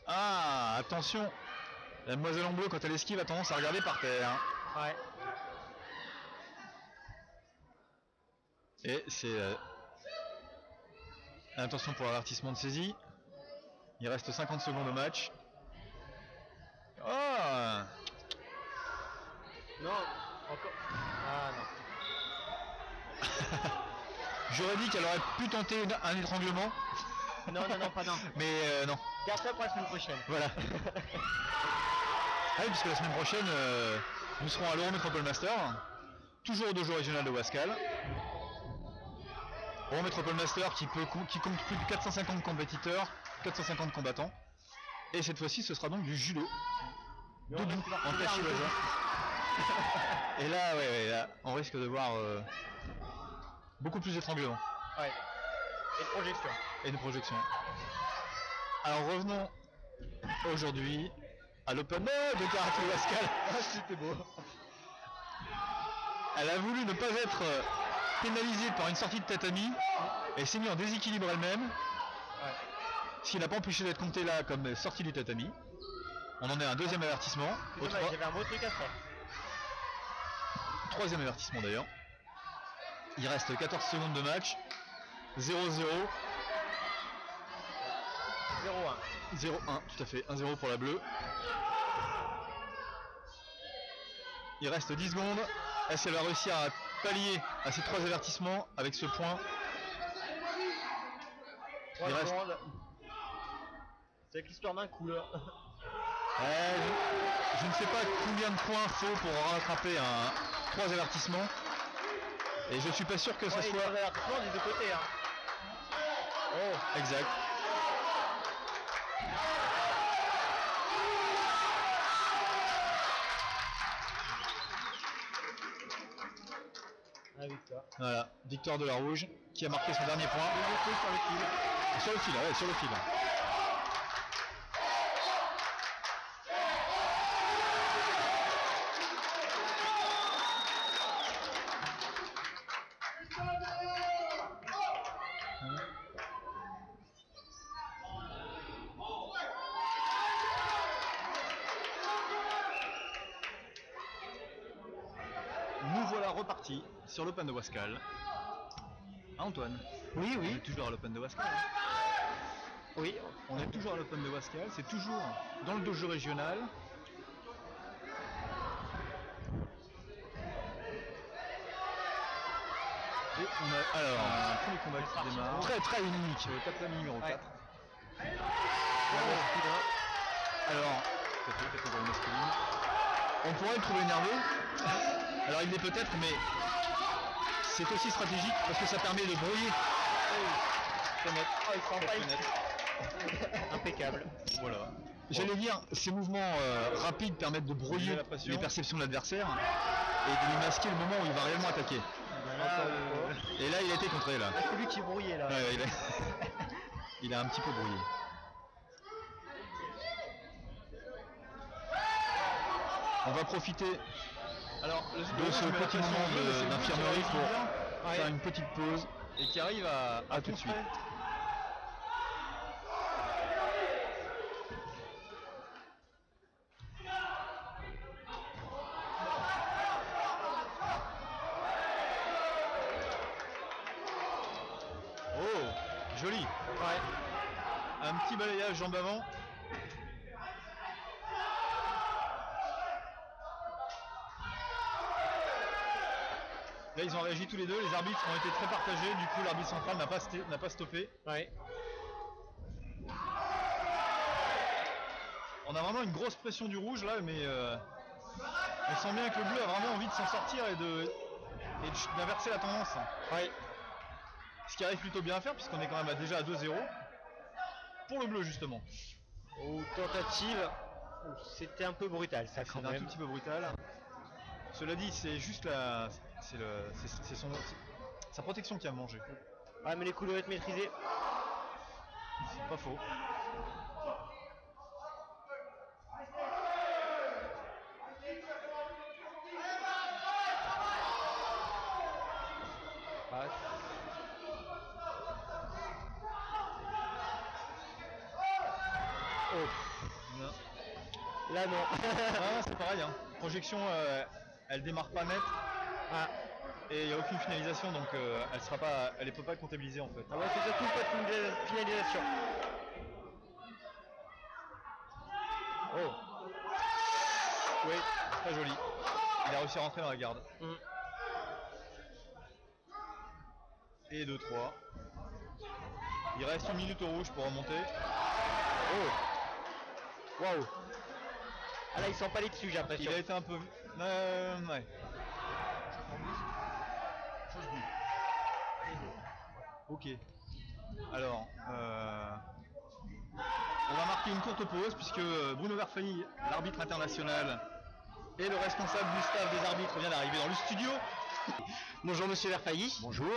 Ah, attention. La demoiselle en bleu, quand elle esquive, a tendance à regarder par terre. Ouais. Et c'est... attention pour l'avertissement de saisie. Il reste 50 secondes au match. Oh. Non, encore. Ah non. J'aurais dit qu'elle aurait pu tenter un étranglement. Non, pas non. Mais non. Garde ça pour la semaine prochaine. Voilà. Ah oui, puisque la semaine prochaine, nous serons à l'Eurométropole Master, toujours au dojo régional de Wascal. Eurométropole Master qui compte plus de 450 compétiteurs, 450 combattants. Et cette fois-ci, ce sera donc du judo. Debout, en tachiwaza. Et là, ouais, là, on risque de voir beaucoup plus d'étranglement. Ouais. Et de projection. Et de projection. Alors revenons aujourd'hui à l'Open de Karaté Wascal. Ah, c'était beau. Elle a voulu ne pas être pénalisée par une sortie de tatami. Elle s'est mise en déséquilibre elle-même. Ouais. Ce qui n'a pas empêché d'être compté là comme sortie du tatami. On en est à un deuxième avertissement. J'avais un beau truc à faire. Troisième avertissement d'ailleurs. Il reste 14 secondes de match. 0-0. 0-1. 0-1, tout à fait. 1-0 pour la bleue. Il reste 10 secondes. Est-ce qu'elle va réussir à pallier à ces 3 avertissements avec ce point? 3 secondes. C'est avec l'histoire d'un coup là. Je ne sais pas combien de points faut pour rattraper 3 avertissements. Et je suis pas sûr que ce soit... 3 avertissements des deux côtés. Hein. Oh, exact. La victoire. Voilà, victoire de la rouge qui a marqué son dernier point. Sur le fil. Sur le fil, ouais, sur le fil. Nous voilà repartis sur l'Open de Wascal. Ah, Antoine? Oui, On est toujours à l'Open de Wascal. Oui. On est toujours à l'Open de Wascal, c'est toujours dans le dojo régional. Et on a alors un premier combat qui démarre. Très unique, tapis numéro 4. Alors, catégorie masculine. On pourrait le trouver nerveux. Alors il l'est peut-être, mais c'est aussi stratégique parce que ça permet de brouiller. Impeccable. Voilà. J'allais dire, ces mouvements rapides permettent de brouiller les perceptions de l'adversaire et de lui masquer le moment où il va réellement attaquer. Et là il a été contré là. C'est lui qui brouillait là. Ouais, il a un petit peu brouillé. On va profiter de ce petit moment d'infirmerie pour faire une petite pause et qui arrive à tout de suite. Oh, joli. Ouais. Un petit balayage jambe avant. Là ils ont réagi tous les deux, les arbitres ont été très partagés, du coup l'arbitre central n'a pas stoppé. Ouais. On a vraiment une grosse pression du rouge là, mais on sent bien que le bleu a vraiment envie de s'en sortir et d'inverser la tendance. Ouais. Ce qui arrive plutôt bien à faire puisqu'on est quand même déjà à 2-0. Pour le bleu justement. Aux tentatives, c'était un peu brutal ça quand même. Un tout petit peu brutal. Cela dit, c'est juste sa protection qui a mangé. Ouais, mais les coups doivent être maîtrisés. C'est pas faux. Oh. Non. Là non. Ah, c'est pareil, hein. Projection, elle démarre pas net. Ah. Et il n'y a aucune finalisation, donc elle ne peut pas comptabiliser en fait. Ah ouais, c'est surtout pas de finalisation. Oh. Oui, très joli. Il a réussi à rentrer dans la garde. Et 2-3. Il reste 1 minute au rouge pour remonter. Oh. Waouh. Ah là, il sent pas les dessus, j'ai l'impression. Il a été un peu... ouais. Ok. Alors, on va marquer une courte pause puisque Bruno Verfailly, l'arbitre international, Et le responsable du staff des arbitres vient d'arriver dans le studio. Bonjour Monsieur Verfailly. Bonjour.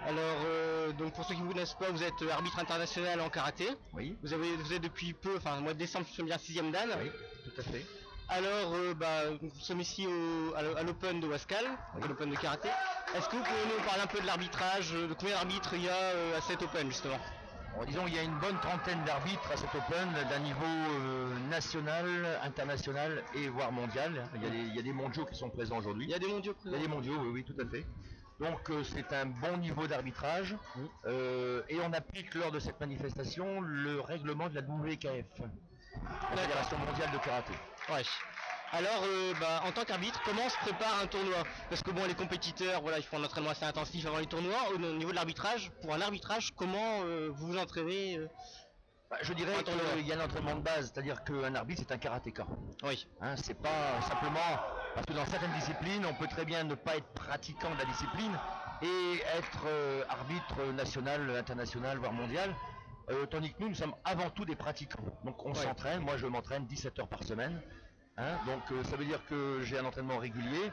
Alors, donc pour ceux qui ne vous connaissent pas, vous êtes arbitre international en karaté. Oui. Vous êtes depuis peu, enfin le mois de décembre, je suis bien 6e dan. Oui, tout à fait. Alors, nous sommes ici à l'Open de Wascal, Oui. à l'Open de karaté. Est-ce que vous pouvez nous parler un peu de l'arbitrage, de combien d'arbitres il y a à cet Open justement? Bon, disons il y a une bonne trentaine d'arbitres à cet Open d'un niveau national, international et voire mondial. Il y a des mondiaux qui sont présents aujourd'hui. Il y a des mondiaux Il y a des mondiaux, oui, oui, tout à fait. Donc c'est un bon niveau d'arbitrage et on applique lors de cette manifestation le règlement de la WKF, la Fédération mondiale de karaté. Ouais. Alors, en tant qu'arbitre, comment se prépare un tournoi? Parce que bon, les compétiteurs, voilà, ils font un entraînement assez intensif avant les tournois. Au niveau de l'arbitrage, pour un arbitrage, comment vous vous entraînez Je dirais qu'il y a un entraînement de base, c'est-à-dire qu'un arbitre c'est un karatéka. Oui. Hein, c'est pas simplement parce que dans certaines disciplines, on peut très bien ne pas être pratiquant de la discipline et être arbitre national, international, voire mondial. Tandis que nous sommes avant tout des pratiquants. Donc on s'entraîne, moi je m'entraîne 17 heures par semaine. Hein, donc ça veut dire que j'ai un entraînement régulier.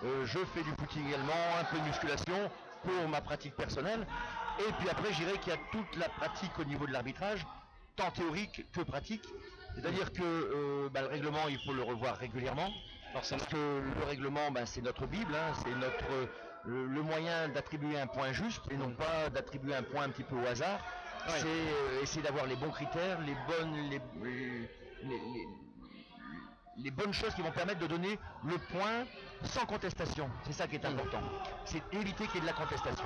Je fais du footing également, un peu de musculation pour ma pratique personnelle. Et puis après, je dirais qu'il y a toute la pratique au niveau de l'arbitrage, tant théorique que pratique. C'est-à-dire que le règlement, il faut le revoir régulièrement. Parce que le règlement, c'est notre Bible, hein, c'est le moyen d'attribuer un point juste et non pas d'attribuer un point un petit peu au hasard. Ouais. C'est essayer d'avoir les bons critères, les bonnes choses qui vont permettre de donner le point sans contestation. C'est ça qui est important. C'est éviter qu'il y ait de la contestation.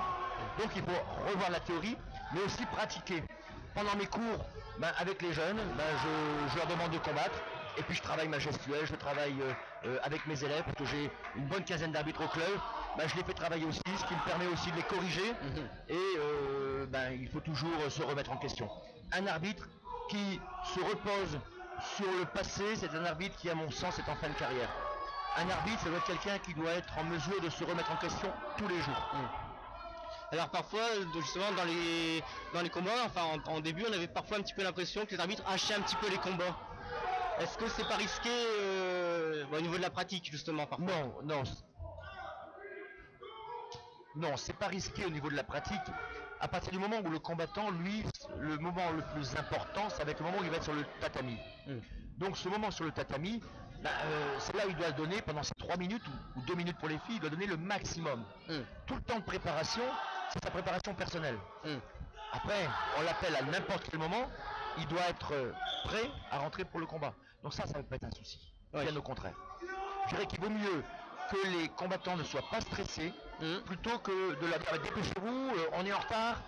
Donc il faut revoir la théorie, mais aussi pratiquer. Pendant mes cours, avec les jeunes, je leur demande de combattre. Et puis je travaille ma gestuelle, je travaille avec mes élèves, parce que j'ai une bonne quinzaine d'arbitres au club. Je les fais travailler aussi, ce qui me permet aussi de les corriger. Et il faut toujours se remettre en question. Un arbitre qui se repose sur le passé, c'est un arbitre qui, à mon sens, est en fin de carrière. Un arbitre, ça doit être quelqu'un qui doit être en mesure de se remettre en question tous les jours. Alors parfois, justement, dans les combats, enfin en début, on avait parfois un petit peu l'impression que les arbitres hachaient un petit peu les combats. Est-ce que c'est pas risqué au niveau de la pratique, justement, parfois? Non, c'est pas risqué au niveau de la pratique. À partir du moment où le combattant, lui, le moment le plus important, ça va être le moment où il va être sur le tatami. Donc ce moment sur le tatami, c'est là où il doit donner, pendant ces 3 minutes ou 2 minutes pour les filles, il doit donner le maximum. Tout le temps de préparation, c'est sa préparation personnelle. Après, on l'appelle à n'importe quel moment, il doit être prêt à rentrer pour le combat. Donc ça ne va pas être un souci. Bien au contraire. Je dirais qu'il vaut mieux que les combattants ne soient pas stressés, plutôt que de leur dire dépêchez-vous, on est en retard,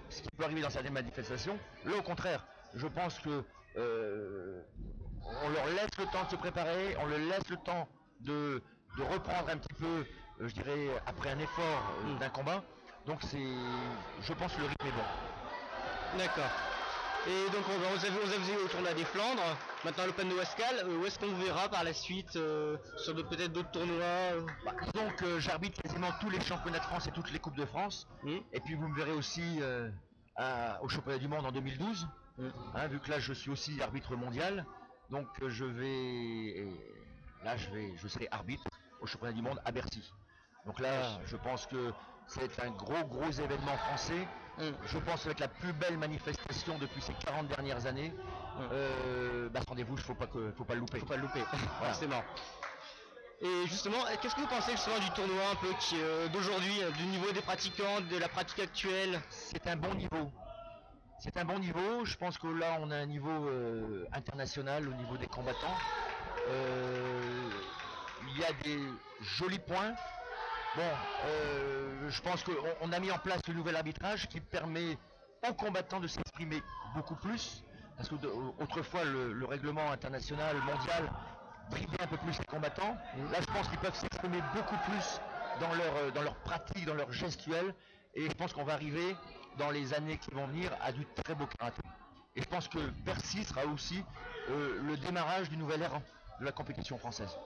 ce qui peut arriver dans certaines manifestations. Là au contraire, je pense que on leur laisse le temps de se préparer, on leur laisse le temps de reprendre un petit peu, je dirais, après un effort d'un combat. Donc je pense que le rythme est bon. D'accord. Et donc on vous avez vu au tournoi des Flandres, maintenant l'Open de Wascal, où est-ce qu'on vous verra par la suite sur peut-être d'autres tournois Disons que j'arbitre quasiment tous les championnats de France et toutes les Coupes de France, et puis vous me verrez aussi au championnat du monde en 2012, vu que là je suis aussi arbitre mondial, donc je serai arbitre au championnat du monde à Bercy. Donc là je pense que c'est un gros événement français. Je pense que ça va être la plus belle manifestation depuis ces 40 dernières années. Ce rendez-vous, il ne faut pas le louper. Faut pas le louper, forcément. Et justement, qu'est-ce que vous pensez justement du tournoi un peu d'aujourd'hui, du niveau des pratiquants, de la pratique actuelle? C'est un bon niveau. C'est un bon niveau. Je pense que là, on a un niveau international au niveau des combattants. Il y a des jolis points. Bon, je pense qu'on a mis en place le nouvel arbitrage qui permet aux combattants de s'exprimer beaucoup plus, parce que autrefois le règlement international, mondial, dribblait un peu plus les combattants. Là, je pense qu'ils peuvent s'exprimer beaucoup plus dans leur pratique, dans leur gestuelle, et je pense qu'on va arriver dans les années qui vont venir à du très beau karaté. Et je pense que Bercy sera aussi le démarrage du nouvel ère de la compétition française.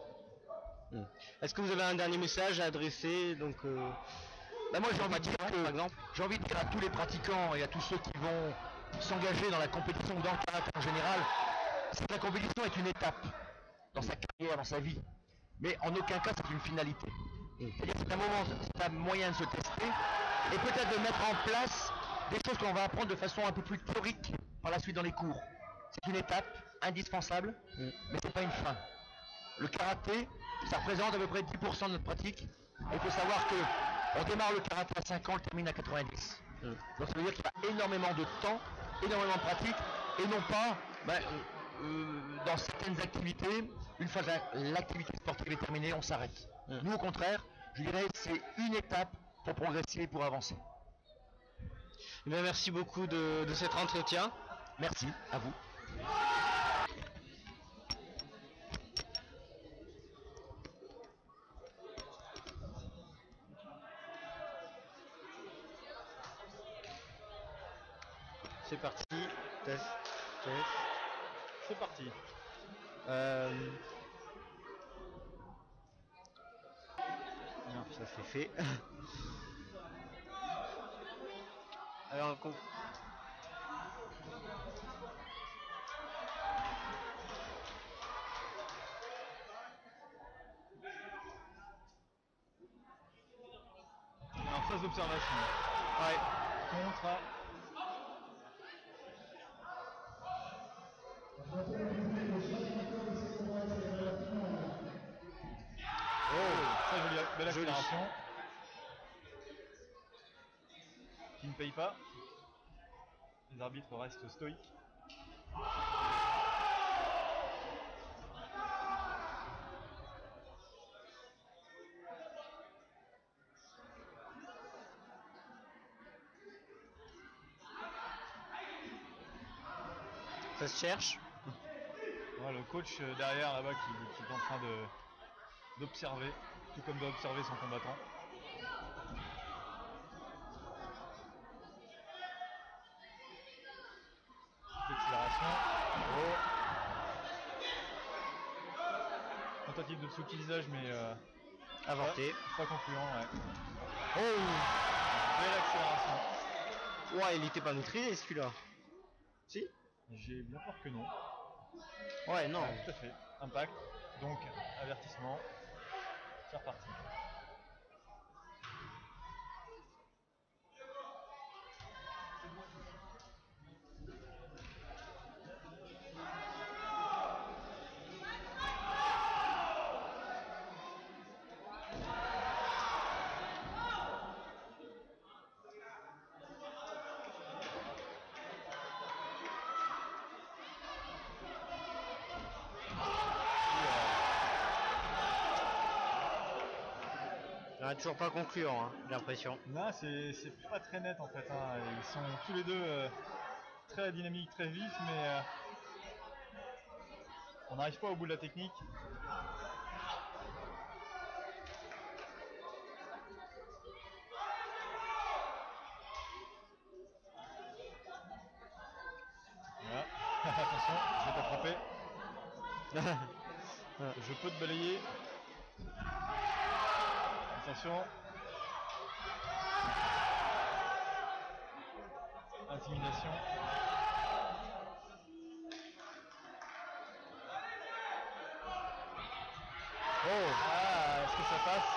Est-ce que vous avez un dernier message à adresser donc, moi j'ai envie de dire à tous les pratiquants et à tous ceux qui vont s'engager dans la compétition ou dans le karaté en général, c'est que la compétition est une étape dans sa carrière, dans sa vie. mais en aucun cas c'est une finalité. C'est-à-dire c'est un moment, c'est un moyen de se tester et peut-être de mettre en place des choses qu'on va apprendre de façon un peu plus théorique par la suite dans les cours. C'est une étape indispensable, mais c'est pas une fin. Le karaté, ça représente à peu près 10% de notre pratique. Et il faut savoir que on démarre le karaté à 5 ans, on le termine à 90. Donc ça veut dire qu'il y a énormément de temps, énormément de pratique, et non pas dans certaines activités, une fois que l'activité sportive est terminée, on s'arrête. Nous au contraire, je dirais c'est une étape pour progresser et pour avancer. Eh bien, merci beaucoup de cet entretien. Merci, à vous. C'est parti. Test. Test. C'est parti. Non, ça c'est fait. Alors, En phase d'observation. ouais. Contre. Très jolie, belle accélération. Qui ne paye pas. Les arbitres restent stoïques. Ça se cherche. Voilà, le coach derrière là-bas qui est en train d'observer, tout comme doit observer son combattant. L'accélération. Oh. Tentative de sous-utilisage mais Avorté. pas concluant, ouais. Oh. Belle accélération. Ouais, il était pas maîtrisé celui-là. Si? J'ai bien peur que non. Ouais, non. Ouais, tout à fait. Impact, donc avertissement. C'est reparti. Toujours pas concluant, hein, j'ai l'impression. Non, c'est pas très net en fait. Hein. Ils sont tous les deux très dynamiques, très vifs, mais on n'arrive pas au bout de la technique. Voilà. Attention, je vais t'attraper. Je peux te balayer. Attention. Intimidation. Oh. Ah, est-ce que ça passe?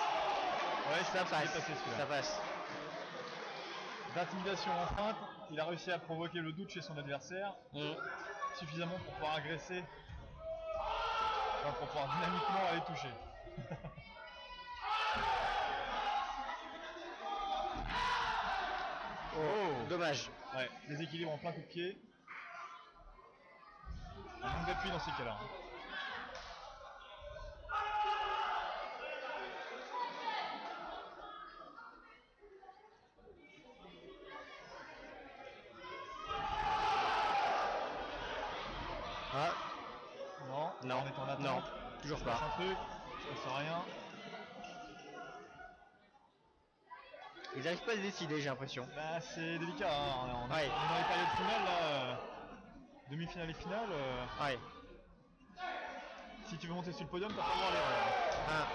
Ouais, Ça passe. Ça passe. D'intimidation en feinte, il a réussi à provoquer le doute chez son adversaire, suffisamment pour pouvoir agresser, enfin, pour pouvoir dynamiquement aller toucher. Oh, dommage. Ouais, déséquilibre en plein coup de pied. Un manque d'appui dans ces cas-là. Ah. Non, Non, on est en attente. non, toujours Il se pas. passe un truc, il se passe rien. Ils n'arrivent pas à se décider, j'ai l'impression. Bah c'est délicat, hein. On Ouais. est dans les périodes finales là, demi-finale et finale. Ouais. Si tu veux monter sur le podium, t'as pas le droit à l'erreur. Ah.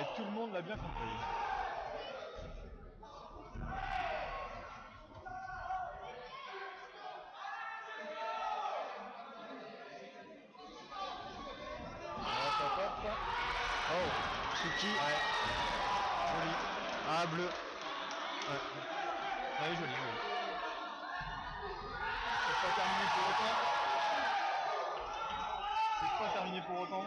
Et tout le monde l'a bien compris. Oh, Suki. Ouais. Joli. Ah, bleu. Ouais, joli, joli. C'est pas terminé pour autant. C'est pas terminé pour autant.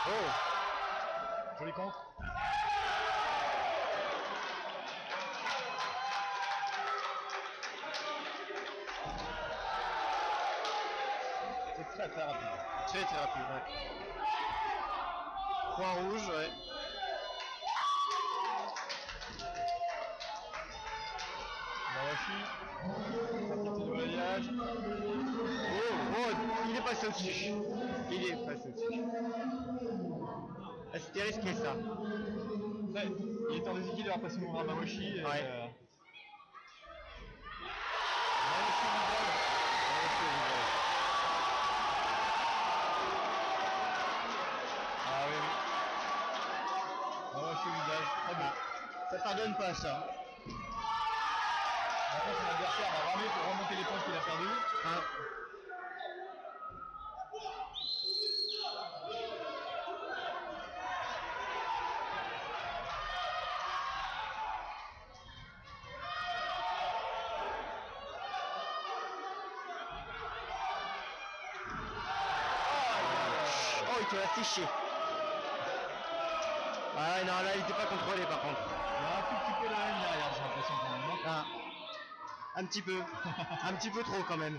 Oh, Joli contre. C'est très très rapide. très très rapide. Ouais. Point rouge, ouais. Mawashi. Rapidité de balayage. Oh, il est passé au-dessus. Il est passé au-dessus. Ah, c'était risqué ça. Ouais, il était en déséquilibre après son mouvement à Mawashi. Et, Ouais. Mawashi rival. Ah oui, oui. Mawashi visage, très bien. Ça pardonne pas ça. Maintenant son adversaire va ramer pour remonter les points qu'il a perdus. Hein. Oh, il te l'a fiché. Ah ouais, non, là il était pas contrôlé par contre. Il y a un tout petit peu de haine derrière, j'ai l'impression quand même. Non Ah. Un petit peu. Un petit peu trop quand même.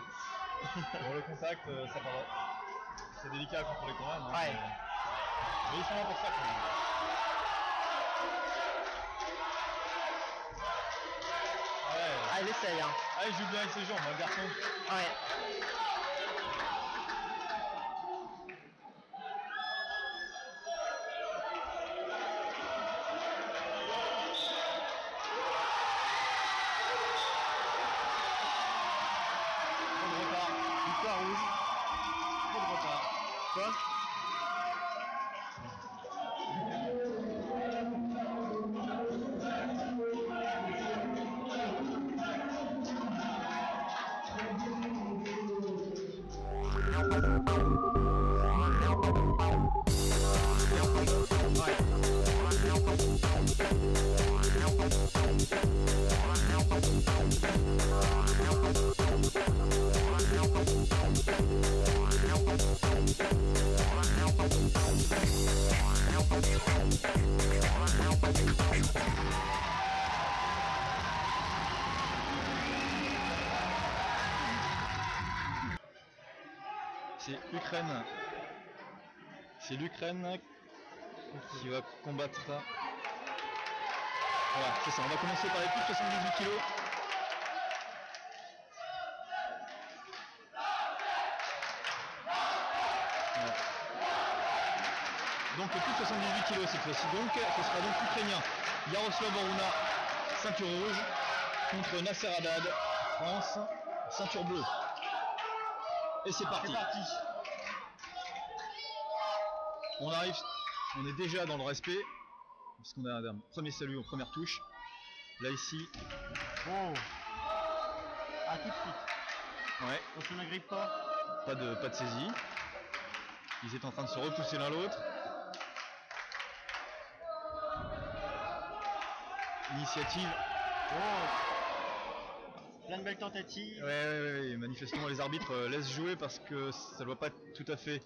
Pour le contact, ça paraît. C'est délicat à contrôler quand même. Hein, Ouais. mais ils sont là pour ça quand même. Ouais. Ah, il essaye, hein. Ah, il joue bien avec ses jambes, un garçon. Ouais. Trop de retard. Victoire rouge. Trop de retard. Quoi? C'est l'Ukraine. C'est l'Ukraine qui va combattre. Voilà, c'est ça. On va commencer par les plus de 78 kg. Voilà. Donc plus de 78 kg cette fois-ci. Donc ce sera donc l'Ukrainien Yaroslav Oruna, ceinture rouge, contre Nasser Haddad, France, ceinture bleue. Et c'est parti. On arrive, on est déjà dans le respect, puisqu'on a un premier salut en première touche. Là ici. Oh. Ah, tout de suite. Ouais. On ne n'agrippe pas. Pas de saisie. Ils étaient en train de se repousser l'un l'autre. Initiative. Oh. Plein de belles tentatives. Ouais, manifestement les arbitres laissent jouer parce que ça ne doit pas être tout à fait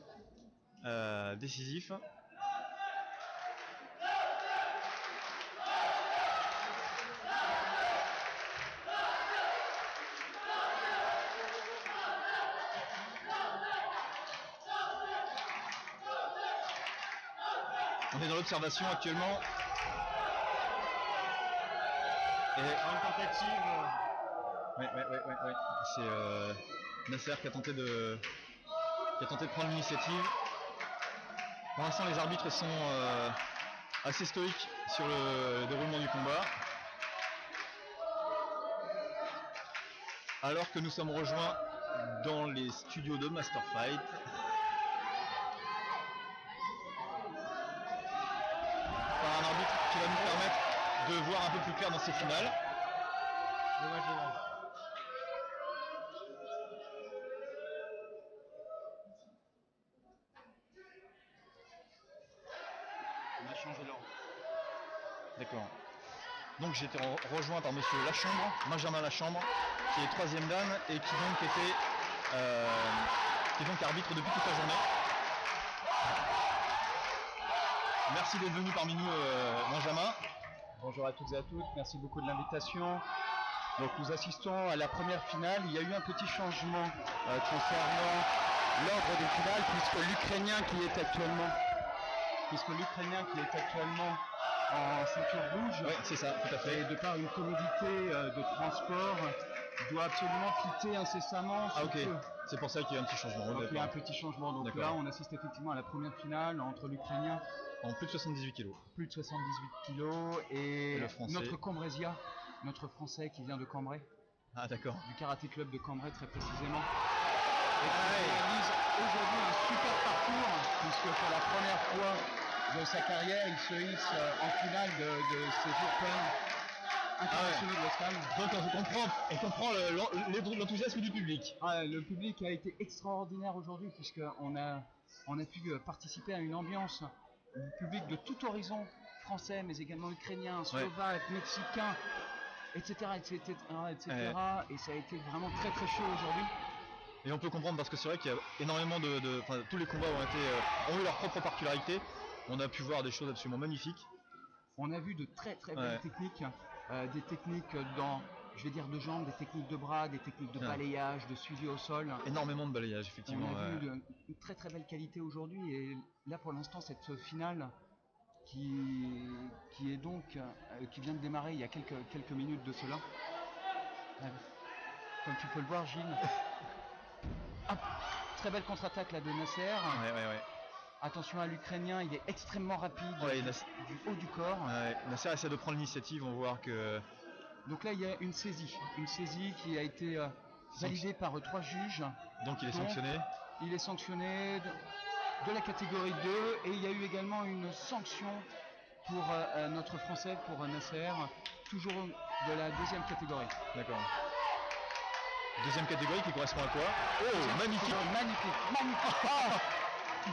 décisif. On est dans l'observation actuellement. Et Une tentative. Ouais. C'est Nasser qui a tenté de prendre l'initiative. Pour l'instant, les arbitres sont assez stoïques sur le déroulement du combat. Alors que nous sommes rejoints dans les studios de Master Fight. Par un arbitre de voir un peu plus clair dans ces finales. Dommage. On a changé l'ordre. D'accord. Donc j'ai été rejoint par monsieur Lachambre, Benjamin Lachambre, qui est 3e dan et qui est donc arbitre depuis toute la journée. Merci d'être venu parmi nous, Benjamin. Bonjour à toutes et à tous, merci beaucoup de l'invitation. Donc nous assistons à la première finale. Il y a eu un petit changement concernant l'ordre des finales puisque l'Ukrainien qui est actuellement en ceinture rouge, Oui, c'est ça, tout à fait. et de par une commodité de transport, doit absolument quitter incessamment. Ah sous ok, peu. c'est pour ça qu'il y a un petit changement. Donc il y a un D'accord. petit changement. Donc D'accord. là on assiste effectivement à la première finale entre l'Ukrainien, En plus de 78 kilos. plus de 78 kilos, et le Français. notre Cambrésia, notre Français qui vient de Cambrai, Ah d'accord. du karaté club de Cambrai très précisément, et qui réalise aujourd'hui un super parcours puisque pour la première fois de sa carrière il se hisse en finale de ces Open internationaux de West Ham. Donc on comprend l'enthousiasme du public. Ah, le public a été extraordinaire aujourd'hui puisqu'on a pu participer à une ambiance du public de tout horizon, français mais également ukrainien, slovaque, mexicain, etc. Et ça a été vraiment très très chaud aujourd'hui. Et on peut comprendre parce que c'est vrai qu'il y a énormément tous les combats ont eu leur propre particularité. On a pu voir des choses absolument magnifiques. On a vu de très très belles techniques, des techniques je vais dire de jambes, des techniques de bras, des techniques de balayage, de suivi au sol. Énormément de balayage, effectivement. On a vu une très très belle qualité aujourd'hui, et là pour l'instant cette finale qui vient de démarrer il y a quelques minutes de cela. Comme tu peux le voir, Gilles. Hop, très belle contre-attaque là de Nasser. Ouais. Attention à l'Ukrainien, il est extrêmement rapide du haut du corps. Nasser essaie de prendre l'initiative, on va voir que... Donc là il y a une saisie qui a été validée par 3 juges. Donc il est sanctionné. Il est sanctionné de la catégorie 2, et il y a eu également une sanction pour notre Français, pour Nasser, toujours de la 2e catégorie. D'accord. 2e catégorie qui correspond à quoi? Oh, magnifique.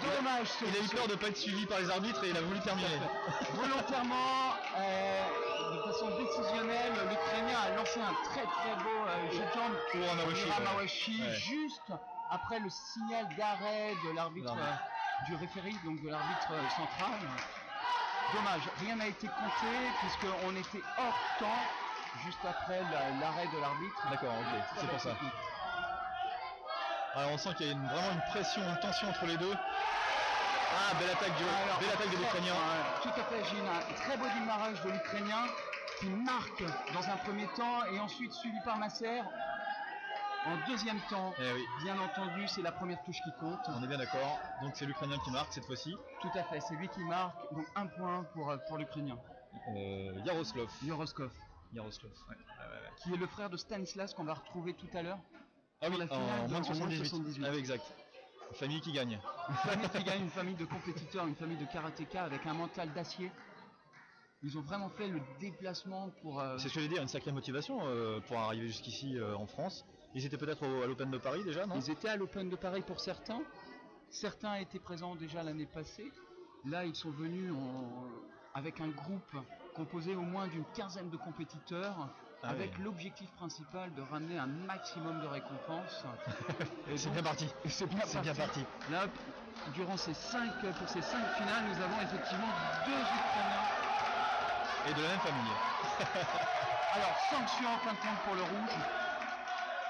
Dommage. Il a eu peur de ne pas être suivi par les arbitres et il a voulu terminer. Volontairement, de façon décisionnelle, l'Ukrainien a lancé un très très beau jet de jambe Pour Ramawashi, juste après le signal d'arrêt de l'arbitre, du référé, donc de l'arbitre central. Dommage, rien n'a été compté puisqu'on était hors temps juste après l'arrêt de l'arbitre. D'accord, ok, c'est pour ça. Alors on sent qu'il y a vraiment une pression, une tension entre les deux. Ah, belle attaque de l'Ukrainien. Tout à fait, Gilles. Un très beau démarrage de l'Ukrainien qui marque dans un premier temps et ensuite suivi par Nasser en deuxième temps. Bien entendu, c'est la première touche qui compte. On est bien d'accord. Donc c'est l'Ukrainien qui marque cette fois-ci. Tout à fait, c'est lui qui marque. Donc 1 point pour l'Ukrainien. Yaroslav. Qui est le frère de Stanislas qu'on va retrouver tout à l'heure. Ah oui, la finale en moins de 78. Ah oui, exact. Une famille qui gagne. Une famille de compétiteurs, une famille de karatéka avec un mental d'acier. Ils ont vraiment fait le déplacement pour... C'est ce que je veux dire, une sacrée motivation pour arriver jusqu'ici en France. Ils étaient peut-être à l'Open de Paris déjà, non? Ils étaient à l'Open de Paris pour certains. Certains étaient présents déjà l'année passée. Là, ils sont venus avec un groupe composé au moins d'une quinzaine de compétiteurs. Avec l'objectif principal de ramener un maximum de récompenses. C'est bien parti. C'est bien parti. Là, durant pour ces 5 finales, nous avons effectivement 2 Ukrainiens. Et de la même famille. Alors, sanction en fin de compte pour le rouge.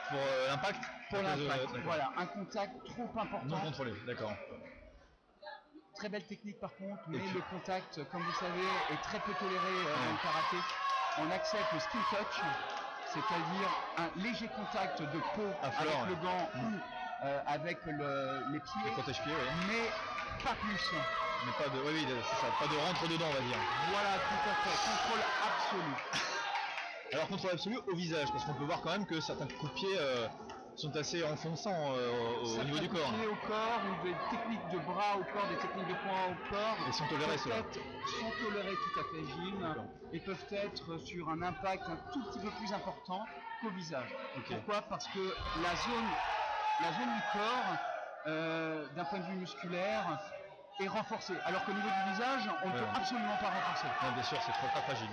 Pour l'impact. Pour l'impact. Voilà, un contact trop important. Non contrôlé, d'accord. Très belle technique par contre, mais le contact, comme vous savez, est très peu toléré dans le karaté. On accepte le skin touch, c'est-à-dire un léger contact de peau avec le gant ou avec les pieds, le protège-pied, mais pas plus. Mais pas de, c'est ça, pas de rentre dedans, on va dire. Voilà, tout à fait, contrôle absolu. Alors contrôle absolu au visage, parce qu'on peut voir quand même que certains coups de pied sont assez enfonçants au niveau du corps. Pieds au corps, ou des techniques de bras au corps, des techniques de poing au corps. Et sont tolérés, ceux-là. Sont tolérés tout à fait, Gilles, et peuvent être sur un impact un tout petit peu plus important qu'au visage. Okay. Pourquoi? Parce que la zone du corps, d'un point de vue musculaire, est renforcée. Alors qu'au niveau du visage, on ne peut absolument pas renforcer. Non, bien sûr, c'est trop fragile.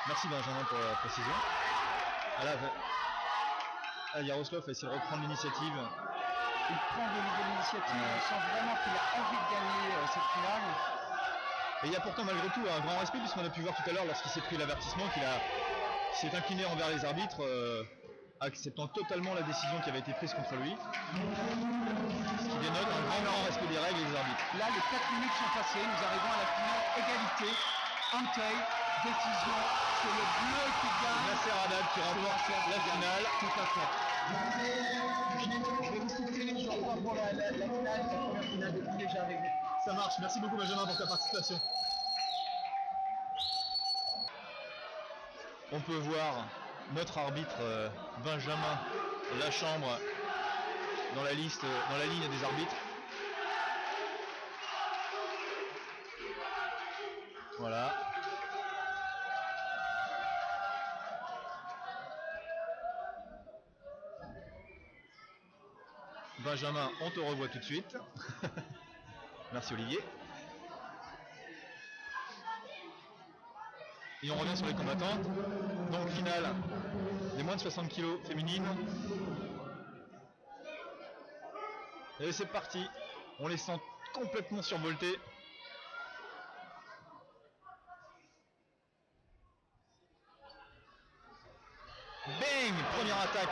Merci Benjamin pour la précision. Yaroslav a essayé de reprendre l'initiative. Il prend de nouveau l'initiative, on sent vraiment qu'il a envie de gagner cette finale. Et il y a pourtant malgré tout un grand respect, puisqu'on a pu voir tout à l'heure lorsqu'il s'est pris l'avertissement qu'il s'est incliné envers les arbitres, acceptant totalement la décision qui avait été prise contre lui. Ce qui dénote un grand respect des règles et des arbitres. Là, les 4 minutes sont passées, nous arrivons à la finale, égalité, Antey, décision, c'est le bleu qui gagne. Nasser Haddad qui remporte la finale. Tout à fait. Je vais vous quitter, je reprends pour la finale, la première finale depuis déjà avec vous. Ça marche, merci beaucoup Benjamin pour ta participation. On peut voir notre arbitre Benjamin Lachambre dans la ligne des arbitres. Voilà. Benjamin, on te revoit tout de suite. Merci Olivier. Et on revient sur les combattantes. Donc finale des moins de 60 kg féminines. Et c'est parti. On les sent complètement survoltées. Bang! Première attaque.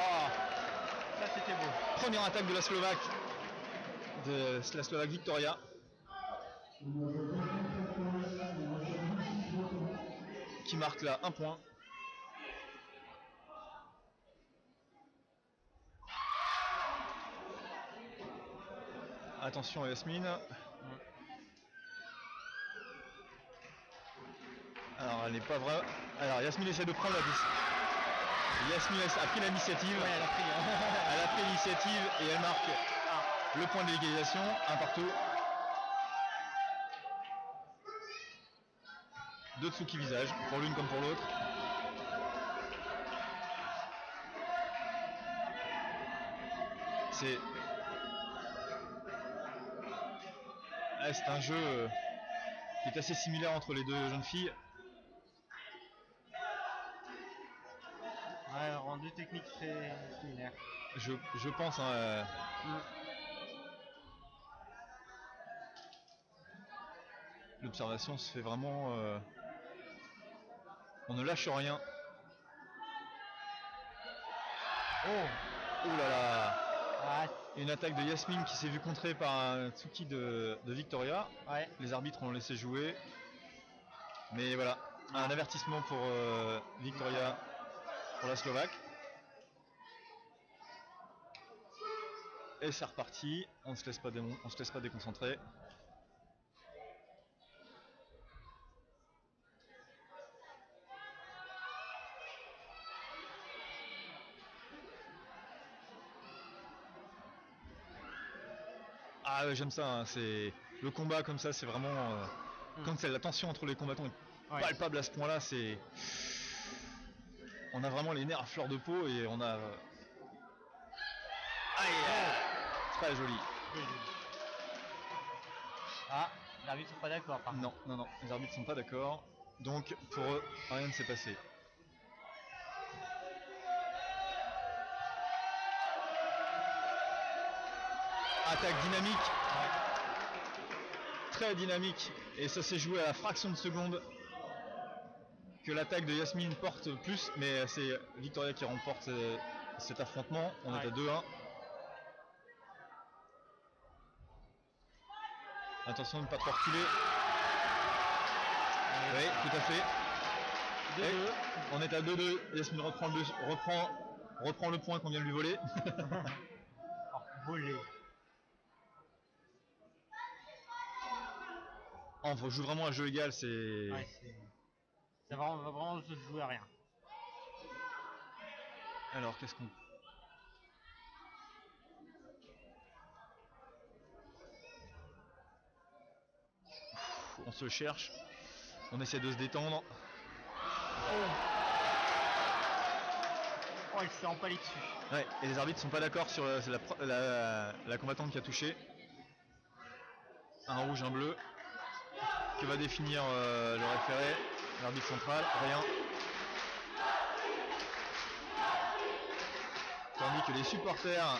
Ça c'était beau. Première attaque de la Slovaque. De la Slovaque Victoria. Qui marque là un point. Attention Yasmine. Alors elle n'est pas vraie. Alors Yasmine essaie de prendre la piste. Yasmine a pris l'initiative. Ouais, elle a pris. Elle a pris l'initiative et elle marque le point de l'égalisation, un partout. Deux Tsuki visage, pour l'une comme pour l'autre. C'est un jeu qui est assez similaire entre les deux jeunes filles. Ouais, rendu technique très similaire. Je pense. Hein, l'observation se fait vraiment. On ne lâche rien. Oh là là. Ah, Une attaque de Yasmine qui s'est vue contrée par un Tsuki de Victoria. ouais. Les arbitres ont laissé jouer. Mais voilà, un avertissement pour Victoria, pour la Slovaque. Et c'est reparti, on se laisse pas déconcentrer. Ah j'aime ça, hein, c'est le combat comme ça, c'est vraiment quand c'est la tension entre les combattants est palpable à ce point-là, c'est on a vraiment les nerfs à fleur de peau et on a c'est pas joli. Ah, les arbitres sont pas d'accord par contre. Non, les arbitres sont pas d'accord. Donc pour eux, rien ne s'est passé. Attaque dynamique. Très dynamique. Et ça s'est joué à la fraction de seconde que l'attaque de Yasmine porte plus. Mais c'est Victoria qui remporte cet affrontement. On est à 2-1. Attention de ne pas trop reculer. Oui, tout à fait. On est à 2-2. Yasmine reprend le point qu'on vient de lui voler. Volé. On joue vraiment un jeu égal, c'est... Ouais, ça va vraiment se jouer à rien. Alors, qu'est-ce qu'on... on se cherche, on essaie de se détendre. Oh, il s'est empalé dessus. Ouais, et les arbitres sont pas d'accord sur c'est la combattante qui a touché. Un rouge, un bleu. Que va définir le référé, l'arbitre central, rien. Tandis que les supporters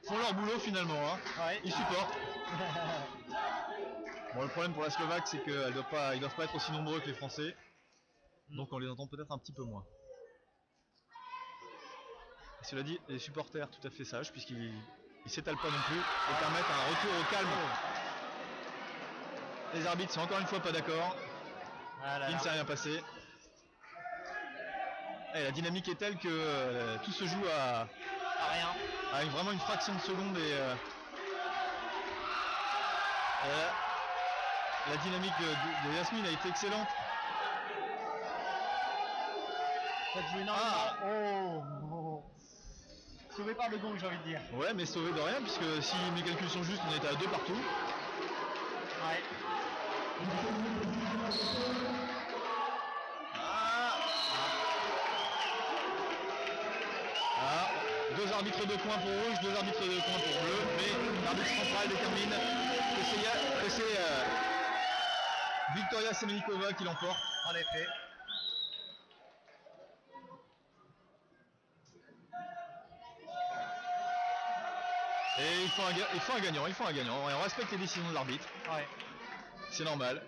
font leur boulot finalement, hein. Ouais. Ils supportent. Bon, le problème pour la Slovaque, c'est qu'ils ne doivent pas être aussi nombreux que les Français. Donc on les entend peut-être un petit peu moins. Cela dit, les supporters tout à fait sages, puisqu'ils ne s'étalent pas non plus et permettent un retour au calme. Les arbitres sont encore une fois pas d'accord. Il ne s'est rien passé. Et la dynamique est telle que tout se joue à rien. Avec vraiment une fraction de seconde et la dynamique de Yasmine a été excellente. Ça joue énormément. Oh. Sauvé par le gong, j'ai envie de dire. Ouais, mais sauvé de rien, puisque si mes calculs sont justes, on était à 2 partout. Ouais. Deux arbitres de coin pour rouge, deux arbitres de coin pour bleu, mais l'arbitre central détermine que c'est Victoria Semenikova qui l'emporte. En effet. Et il faut un gagnant, il faut un gagnant. On respecte les décisions de l'arbitre. Ouais. C'est normal.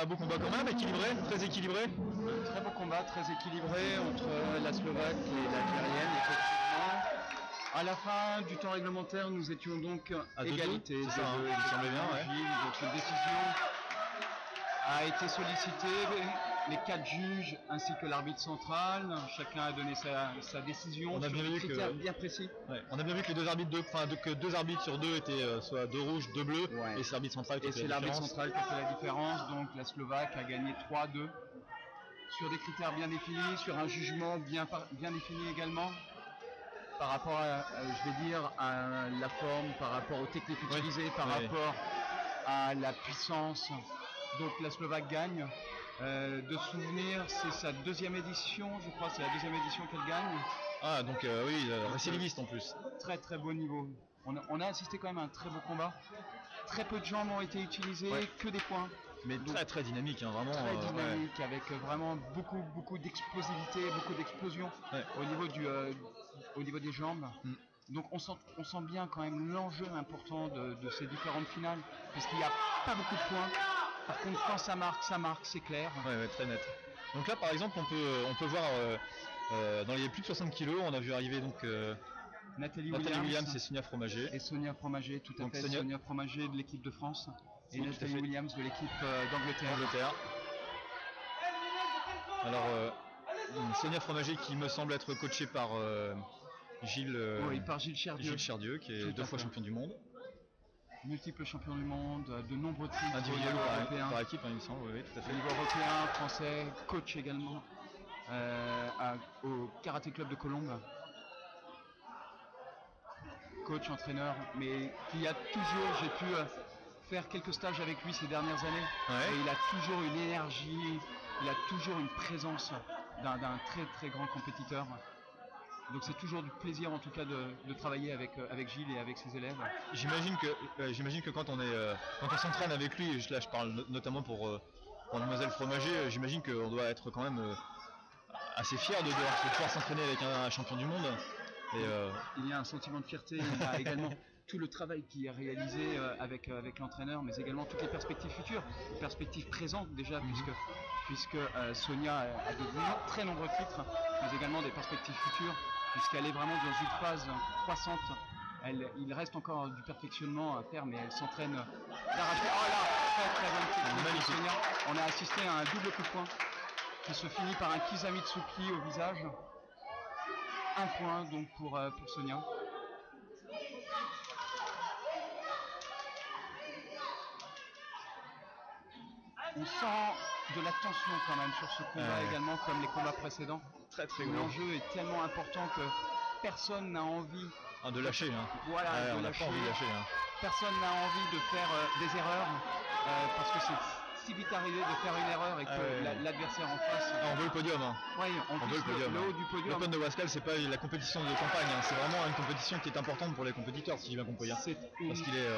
Beau combat quand même, équilibré, très équilibré. Très beau combat, très équilibré entre la Slovaque et l'Algérienne, effectivement. À la fin du temps réglementaire, nous étions donc à égalité. C'est ça, il me semblait bien. Ouais. Donc cette décision a été sollicitée. Les 4 juges ainsi que l'arbitre central, chacun a donné sa décision. On a bien vu que bien précis. Ouais, on a bien vu que les deux arbitres, que 2 arbitres sur 2 étaient soit 2 rouges, 2 bleus, ouais. Et c'est l'arbitre central qui a fait la l'arbitre différence. central qui a fait la différence. Donc la Slovaque a gagné 3-2 sur des critères bien définis, sur un jugement bien défini également. Par rapport à, je vais dire, à la forme, par rapport aux techniques utilisées, par rapport à la puissance. Donc la Slovaque gagne. De souvenir, c'est sa 2e édition, je crois, c'est la 2e édition qu'elle gagne. Ah, donc oui, récidiviste en plus. Très très beau niveau. On a assisté quand même à un très beau combat. Très peu de jambes ont été utilisées, que des points. Mais donc, très très dynamique, hein, vraiment. Très dynamique, avec vraiment beaucoup d'explosivité, beaucoup d'explosion au niveau des jambes. Donc on sent bien quand même l'enjeu important de ces différentes finales, puisqu'il n'y a pas beaucoup de points. Par contre, quand ça marque, c'est clair. Ouais, très net. Donc là, par exemple, on peut voir dans les plus de 60 kg, on a vu arriver donc Nathalie Williams et Sonia Fromager. Et Sonia Fromager, tout à fait. Sonia Fromager de l'équipe de France et Nathalie Williams de l'équipe d'Angleterre. Alors, Sonia Fromager qui me semble être coachée par Gilles Cherdieu, qui est 2 fois champion du monde. Multiple champion du monde, de nombreux titres individuels européens. Par équipe, hein, il me semble, oui, tout à fait. Au niveau européen, français, coach également au Karaté Club de Colombes. Coach, entraîneur, mais qui a toujours, j'ai pu faire quelques stages avec lui ces dernières années, et il a toujours une énergie, il a toujours une présence d'un très très grand compétiteur. Donc c'est toujours du plaisir en tout cas de travailler avec Gilles et avec ses élèves. J'imagine que quand on s'entraîne avec lui, et là je parle notamment pour Mademoiselle Fromager, j'imagine qu'on doit être quand même assez fier de pouvoir s'entraîner avec un champion du monde. Et il y a un sentiment de fierté, il y a également tout le travail qui est réalisé avec l'entraîneur, mais également toutes les perspectives futures, les perspectives présentes déjà, puisque Sonia a de très nombreux titres, mais également des perspectives futures, puisqu'elle est vraiment dans une phase croissante. Il reste encore du perfectionnement à faire, mais elle s'entraîne d'arracher. Oh là, très bonne technique, Sonia. On a assisté à un double coup de poing qui se finit par un Kizamitsuki au visage. 1 point donc pour Sonia. On sent de la tension quand même sur ce combat également, comme les combats précédents. Très très L'enjeu est tellement important que personne n'a envie de lâcher. Hein. Voilà, Ouais, de on n'a lâcher. pas envie de lâcher. Hein. Personne n'a envie de faire des erreurs parce que c'est si vite arrivé de faire une erreur et que l'adversaire en face. Ah, on veut le podium. Hein. Oui, on veut le podium. le haut du podium. L'Open de Wascal, c'est pas la compétition de campagne, hein. C'est vraiment une compétition qui est importante pour les compétiteurs, si j'ai bien compris. Hein. C'est Parce qu'il est.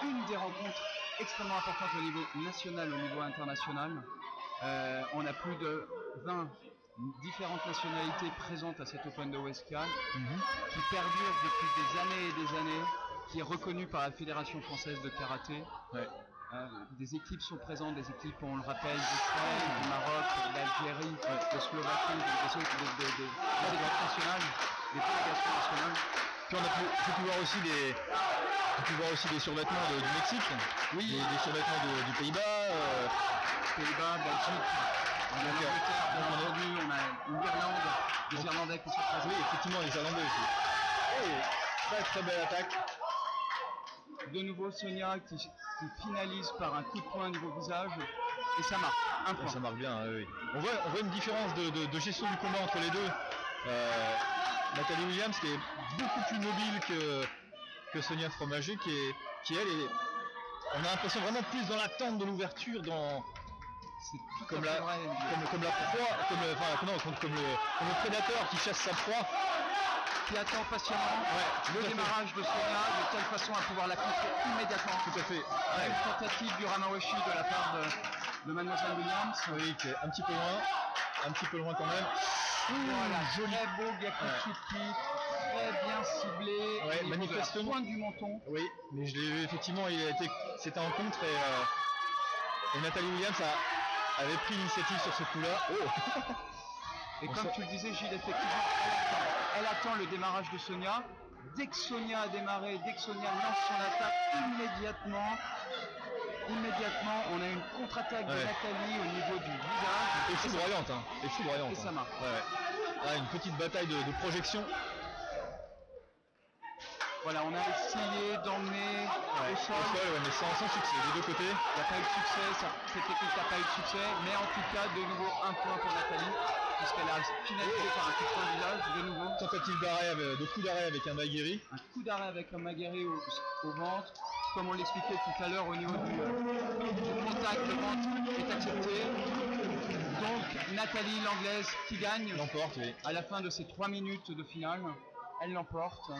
une des rencontres extrêmement importantes au niveau national, au niveau international. On a plus de 20 différentes nationalités présentes à cet Open de Wascal qui perdure depuis des années et des années, qui est reconnu par la Fédération française de karaté. Ouais. Des équipes sont présentes, des équipes, on le rappelle, d'Israël, du Maroc, d'Algérie, de Slovaquie, des équipes nationales, des délégations nationales. Puis j'ai pu voir aussi des survêtements du Mexique, des survêtements du Pays-Bas, Pays-Bas, Belgique, on a l'Angleterre, bien entendu, on a l'Irlande, des Irlandais qui sont présents. Oui, effectivement, les Irlandais aussi. Oui, très très belle attaque. De nouveau Sonia qui finalise par un coup de poing niveau visage et ça marque un point. Ça marque bien, oui. On voit une différence de gestion du combat entre les deux. Nathalie Williams qui est beaucoup plus mobile que Sonia Fromager qui elle est, on a l'impression vraiment plus dans l'attente de l'ouverture, comme la proie, comme le prédateur qui chasse sa proie. Qui attend patiemment le démarrage de Sonia de telle façon à pouvoir la contrer immédiatement. Tout à fait. Une tentative du Ramawashi de la part de Mademoiselle Williams. Oui, qui est un petit peu loin quand même. Voilà, joli. Très beau Gakutsuki, très bien ciblé, ouais, manifestement. Pointe du menton. Oui, mais je l'ai vu effectivement, c'était en contre et Nathalie Williams avait pris l'initiative sur ce coup-là. Et comme tu le disais, Gilles, effectivement, elle attend le démarrage de Sonia. Dès que Sonia a démarré, dès que Sonia lance son attaque, immédiatement, on a une contre-attaque de Nathalie au niveau du visage. Et foudroyante, hein. Et ça marque. Une petite bataille de projection. Voilà, on a essayé d'emmener au sol. Mais sans succès, des deux côtés. Il n'y a pas eu de succès, cette technique n'a pas eu de succès, mais en tout cas, de nouveau, un point pour Nathalie, puisqu'elle a finalisé par un coup de poing de visage, de nouveau. Tentative d'arrêt, de coup d'arrêt avec un Maguiri. Un coup d'arrêt avec un Maguiri au ventre. Comme on l'expliquait tout à l'heure, au niveau du contact, le ventre est accepté. Donc, Nathalie, l'anglaise, qui gagne. L'emporte, oui. À la fin de ces 3 minutes de finale, elle l'emporte.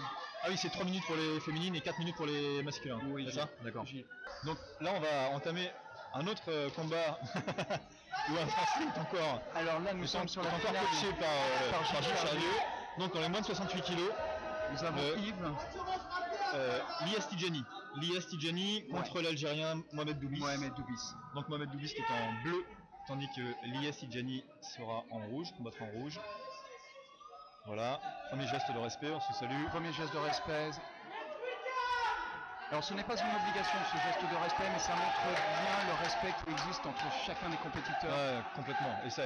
Ah oui, c'est 3 minutes pour les féminines et 4 minutes pour les masculins. Oui, c'est ça. D'accord. Donc là, on va entamer un autre combat où un Français est encore. Alors là, nous sommes sur la encore finale coaché par Gilles Charlieu. Donc dans les moins de 68 kilos. Nous avons Yves. Lies Tidjani contre l'Algérien Mohamed Doubis. Donc Mohamed Doubis qui est en bleu, tandis que Lies Tidjani sera en rouge, combattra en rouge. Voilà, premier geste de respect, on se salue. Premier geste de respect. Alors ce n'est pas une obligation ce geste de respect, mais ça montre bien le respect qui existe entre chacun des compétiteurs. Ouais, complètement. Et ça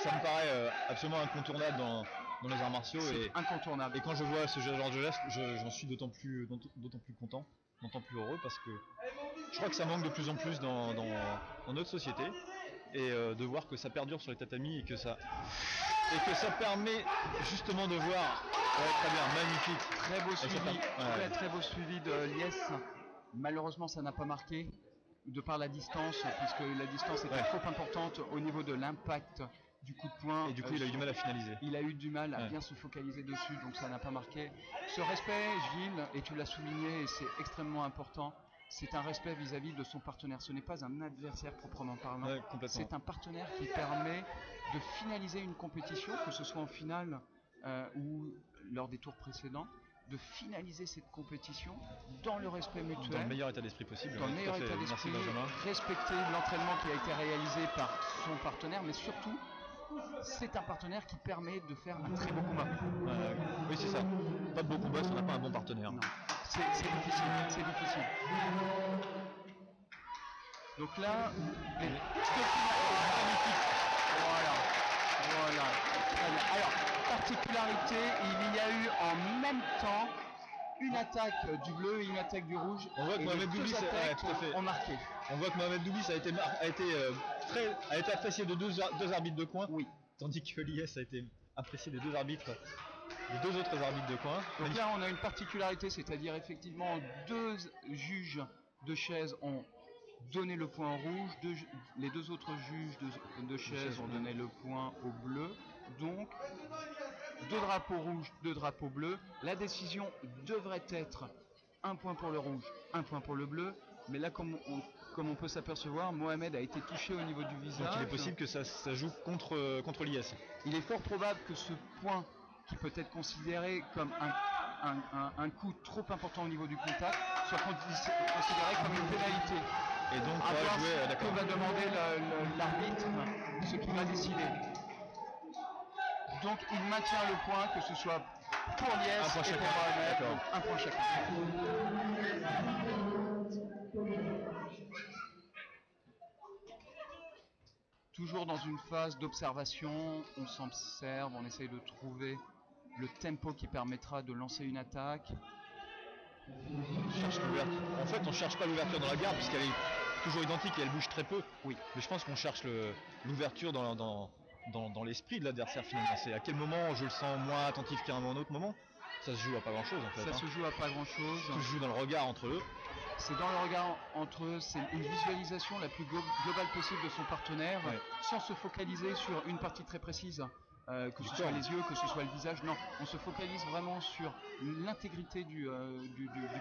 me paraît absolument incontournable dans les arts martiaux. C'est incontournable. Et quand je vois ce genre de geste, j'en suis d'autant plus content, d'autant plus heureux, parce que je crois que ça manque de plus en plus dans notre société. Et de voir que ça perdure sur les tatamis et que ça permet justement de voir. Très bien, magnifique. Très beau suivi, très beau suivi de Lies. Malheureusement, ça n'a pas marqué de par la distance, puisque la distance était trop importante au niveau de l'impact du coup de poing. Et du coup, il a eu du mal à finaliser. Il a eu du mal à bien se focaliser dessus, donc ça n'a pas marqué. Ce respect, Gilles, et tu l'as souligné, et c'est extrêmement important, c'est un respect vis-à-vis de son partenaire. Ce n'est pas un adversaire proprement parlant. C'est un partenaire qui permet de finaliser une compétition, que ce soit en finale ou lors des tours précédents, de finaliser cette compétition dans le respect mutuel. Dans le meilleur état d'esprit possible. Dans le meilleur état d'esprit, respecter l'entraînement qui a été réalisé par son partenaire, mais surtout, c'est un partenaire qui permet de faire un très beau combat. Oui, c'est ça. Pas de beau combat si on n'a pas un bon partenaire. Non. C'est difficile, c'est difficile. Donc là, voilà. Très bien. Alors, particularité, il y a eu en même temps une attaque du bleu et une attaque du rouge. On voit que Mohamed Doubis ont marqué. On voit que Mohamed Doubis a été apprécié de deux arbitres de coin. Oui. Tandis que Lies a été apprécié des deux arbitres les deux autres arbitres de coin. Donc là, on a une particularité, c'est-à-dire effectivement 2 juges de chaise ont donné le point au rouge, les 2 autres juges de chaise ont donné le point au bleu. Donc 2 drapeaux rouges, 2 drapeaux bleus. La décision devrait être 1 point pour le rouge, 1 point pour le bleu. Mais là, comme on peut s'apercevoir, Mohamed a été touché au niveau du visage. Donc il est possible que ça joue contre l'IS. Il est fort probable que ce point, qui peut être considéré comme un coup trop important au niveau du contact, soit considéré comme une pénalité. Et donc à voir jouer, ce que va demander l'arbitre, ce qu'il va décider. Donc il maintient le point, que ce soit pour Lies et pour Mohamed, donc 1 point chacun. Toujours dans une phase d'observation, on s'observe, on essaye de trouver le tempo qui permettra de lancer une attaque. En fait, on cherche pas l'ouverture dans la garde puisqu'elle est toujours identique et elle bouge très peu. Oui. Mais je pense qu'on cherche l'ouverture dans l'esprit de l'adversaire finalement. C'est à quel moment je le sens moins attentif qu'à un autre moment. Ça se joue à pas grand chose en fait. Ça se joue à pas grand chose. Tout se joue dans le regard entre eux. C'est dans le regard entre eux, c'est une visualisation la plus globale possible de son partenaire, sans se focaliser sur une partie très précise, que ce soit les yeux, que ce soit le visage. Non, on se focalise vraiment sur l'intégrité du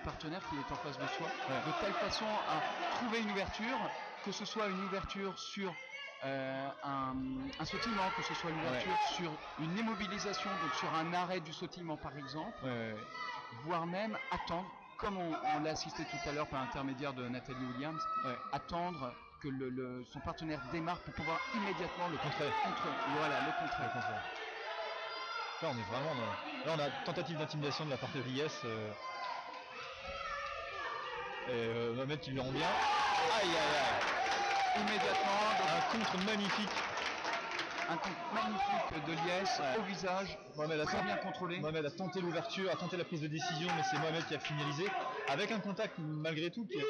partenaire qui est en face de soi, de telle façon à trouver une ouverture, que ce soit une ouverture sur un sautillement, que ce soit une ouverture sur une immobilisation, donc sur un arrêt du sautillement par exemple, voire même attendre, comme on l'a assisté tout à l'heure par l'intermédiaire de Nathalie Williams, attendre que son partenaire démarre pour pouvoir immédiatement le contrer. Voilà, le contrer. Là on est vraiment là on a tentative d'intimidation de la part de l'IS et Mohamed qui lui rend bien. Aïe aïe aïe. Immédiatement un contre magnifique. Un contre magnifique de Lies au visage, très bien contrôlé. Mohamed a tenté l'ouverture, a tenté la prise de décision, mais c'est Mohamed qui a finalisé avec un contact malgré tout qui est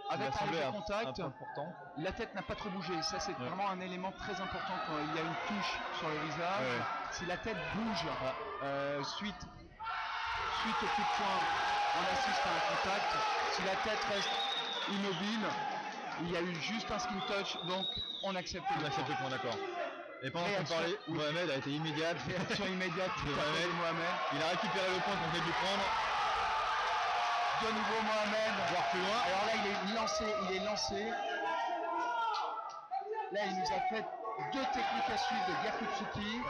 avec un contact important. La tête n'a pas trop bougé, ça c'est vraiment un élément très important quand il y a une touche sur le visage. Si la tête bouge suite au coup de poing, on assiste à un contact. Si la tête reste immobile, il y a eu juste un skin touch, donc on accepte le point, d'accord. Et pendant qu'on parlait, Mohamed a été immédiate. Réaction immédiate de Mohamed. Il a récupéré le point qu'on venait de lui prendre. De nouveau Mohamed. Voire plus loin. Alors là il est lancé. Là il nous a fait 2 techniques à suivre de Gyakutsuki.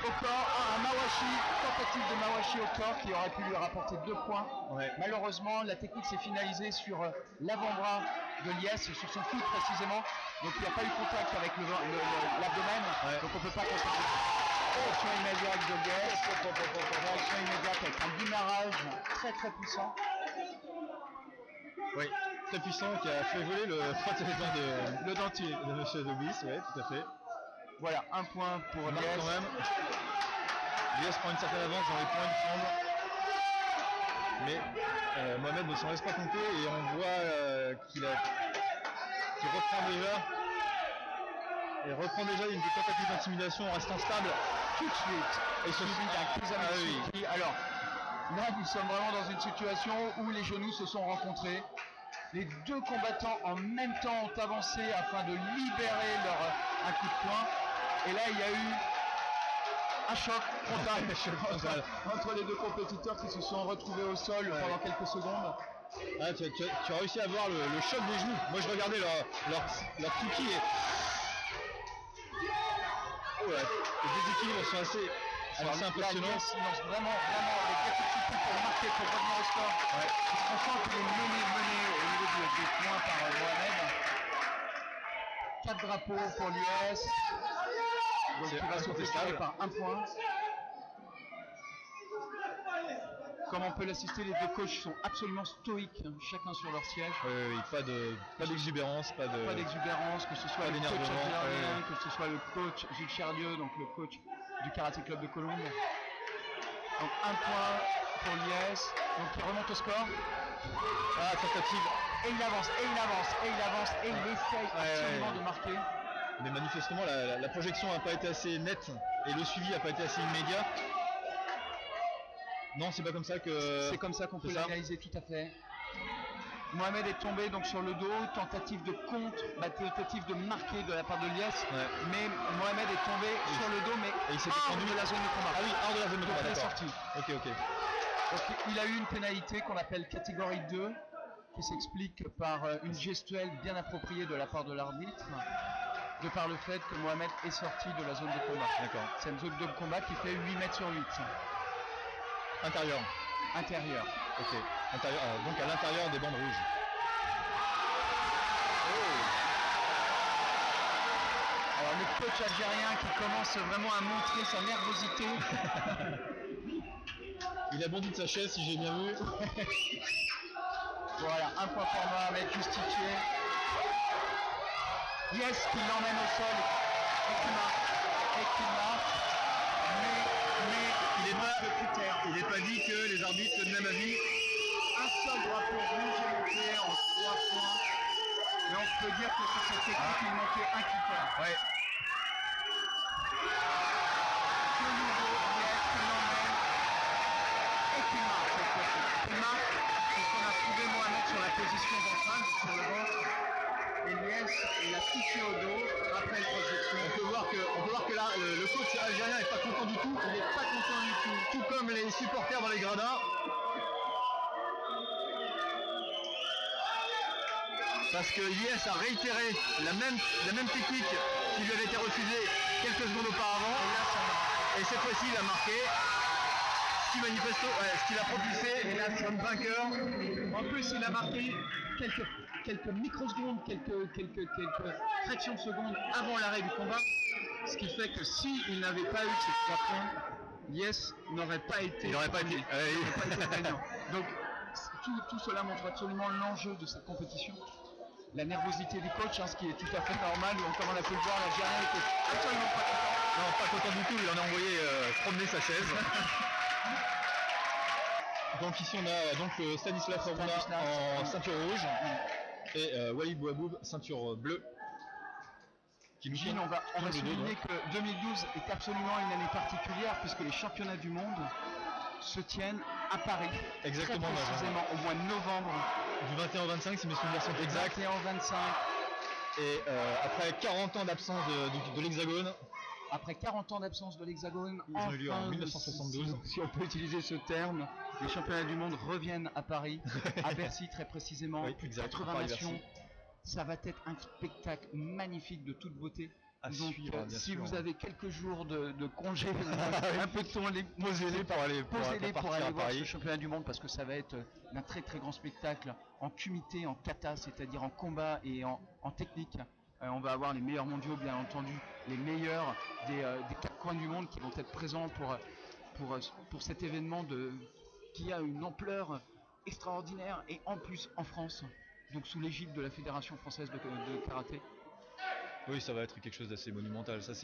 Au corps, un Mawashi, tentative de Mawashi au corps qui aurait pu lui rapporter 2 points. Malheureusement la technique s'est finalisée sur l'avant-bras de Lies, sur son coude précisément. Donc il n'y a pas eu contact avec l'abdomen, donc on ne peut pas constater. Réaction immédiate de Lies, réaction immédiate avec un démarrage très très puissant. Oui, très puissant qui a fait voler le dentier de M. Dobis, tout à fait. Voilà, un point pour Lies. Quand même. Lies prend une certaine avance dans les points, il semble. Mais Mohamed ne s'en laisse pas compter et on voit qu'il reprend déjà une tentative d'intimidation en restant stable tout de suite. Et suivi d'un Kuzamitsuki. Alors, là nous sommes vraiment dans une situation où les genoux se sont rencontrés. Les 2 combattants en même temps ont avancé afin de libérer un coup de poing. Et là il y a eu un choc frontal entre les 2 compétiteurs qui se sont retrouvés au sol pendant quelques secondes. Ah, tu as réussi à voir le choc des genoux. Moi je regardais leur kiki et les déséquilibres sont assez impressionnants. Il lance vraiment avec Gyakutsuki pour marquer, pour revenir au score. On sent qu'il est mené au niveau des points par Mohamed. 4 drapeaux pour l'US. Donc il va se décider par 1 point. Comme on peut l'assister, les 2 coachs sont absolument stoïques, chacun sur leur siège. Pas d'exubérance, pas d'exubérance, que ce soit le coach Adrien, que ce soit le coach Gilles Charlieu, donc le coach du Karaté Club de Colombes. Donc 1 point pour Lies, donc il remonte au score. Tentative. Et il avance, et il essaye absolument de marquer. Mais manifestement la projection n'a pas été assez nette et le suivi n'a pas été assez immédiat. Non, c'est pas comme ça que... C'est comme ça qu'on peut c'est ça l'analyser, tout à fait. Mohamed est tombé donc sur le dos, tentative de contre, tentative de marquer de la part de Liès, Ouais. mais Mohamed est tombé sur le dos, mais Et il s'est hors défendu de la zone de combat. Ah oui, hors de la zone de Donc combat, il est d'accord. sorti. Ok, ok. Donc, il a eu une pénalité qu'on appelle catégorie 2, qui s'explique par une gestuelle bien appropriée de la part de l'arbitre, de par le fait que Mohamed est sorti de la zone de combat. D'accord. C'est une zone de combat qui fait 8 mètres sur 8. Intérieur. Intérieur. Ok. Intérieur, donc à l'intérieur des bandes rouges. Alors le coach algérien qui commence vraiment à montrer sa nervosité. Il a bondi de sa chaise si j'ai bien vu. Voilà, un point pour Mohamed justifié. Yes, qui l'emmène au sol et qui marque. Mais Il n'est pas dit que les arbitres sont de même avis. un seul drapeau rouge est monté en 3 points. Mais on peut dire que sur cette équipe, il manquait un keeper. Ouais. De nouveau, Yes qui l'emmène et qui marque cette fois-ci. Qui marque, c'est qu'on a trouvé Mohamed sur la position ventrale, sur le ventre. Et Yes, il a touché au dos, rappel projection. On peut voir que là, le coach algérien n'est pas content du tout. Il n'est pas content du tout. Tout comme les supporters dans les gradins. Parce que Liès a réitéré la même technique qui lui avait été refusée quelques secondes auparavant. Et là, ça marque. Et cette fois-ci, il a marqué. Ce qui manifeste, ce qu'il a propulsé comme vainqueur. En plus, il a marqué quelques microsecondes, quelques fractions de secondes avant l'arrêt du combat. Ce qui fait que s'il n'avait pas eu ces 3 points, Yes n'aurait pas été. Il n'aurait pas été. Gagnant. Donc, tout cela montre absolument l'enjeu de cette compétition. La nervosité du coach, ce qui est tout à fait normal. Comme on a pu le voir, l'Algérien était absolument pas content. Non, pas content du tout, il en a envoyé promener sa chaise. Donc ici on a donc Stanislas Favouna en ceinture rouge et Walid Bouaboub ceinture bleue. Gilles, on va souligner que 2012 est absolument une année particulière puisque les championnats du monde se tiennent à Paris. Exactement, très précisément au mois de novembre. Du 21 au 25 si mes souvenirs sont exacts. 21 au 25. Et après 40 ans d'absence de l'Hexagone. Après 40 ans d'absence de l'Hexagone, ils ont eu lieu en 1972. Si on peut utiliser ce terme, les championnats du monde reviennent à Paris, à Bercy très précisément, oui, plus de exact, 80 nations. Ça va être un spectacle magnifique de toute beauté. À donc suivre, si sûr, vous avez quelques jours de congé, un peu de temps, posez-les pour aller voir ce championnat du monde parce que ça va être un très très grand spectacle en kumité, en kata, c'est-à-dire en combat et en technique. On va avoir les meilleurs mondiaux, bien entendu, les meilleurs des 4 coins du monde qui vont être présents pour cet événement qui a une ampleur extraordinaire et en plus en France, donc sous l'égide de la Fédération française de karaté. Oui, ça va être quelque chose d'assez monumental. Ça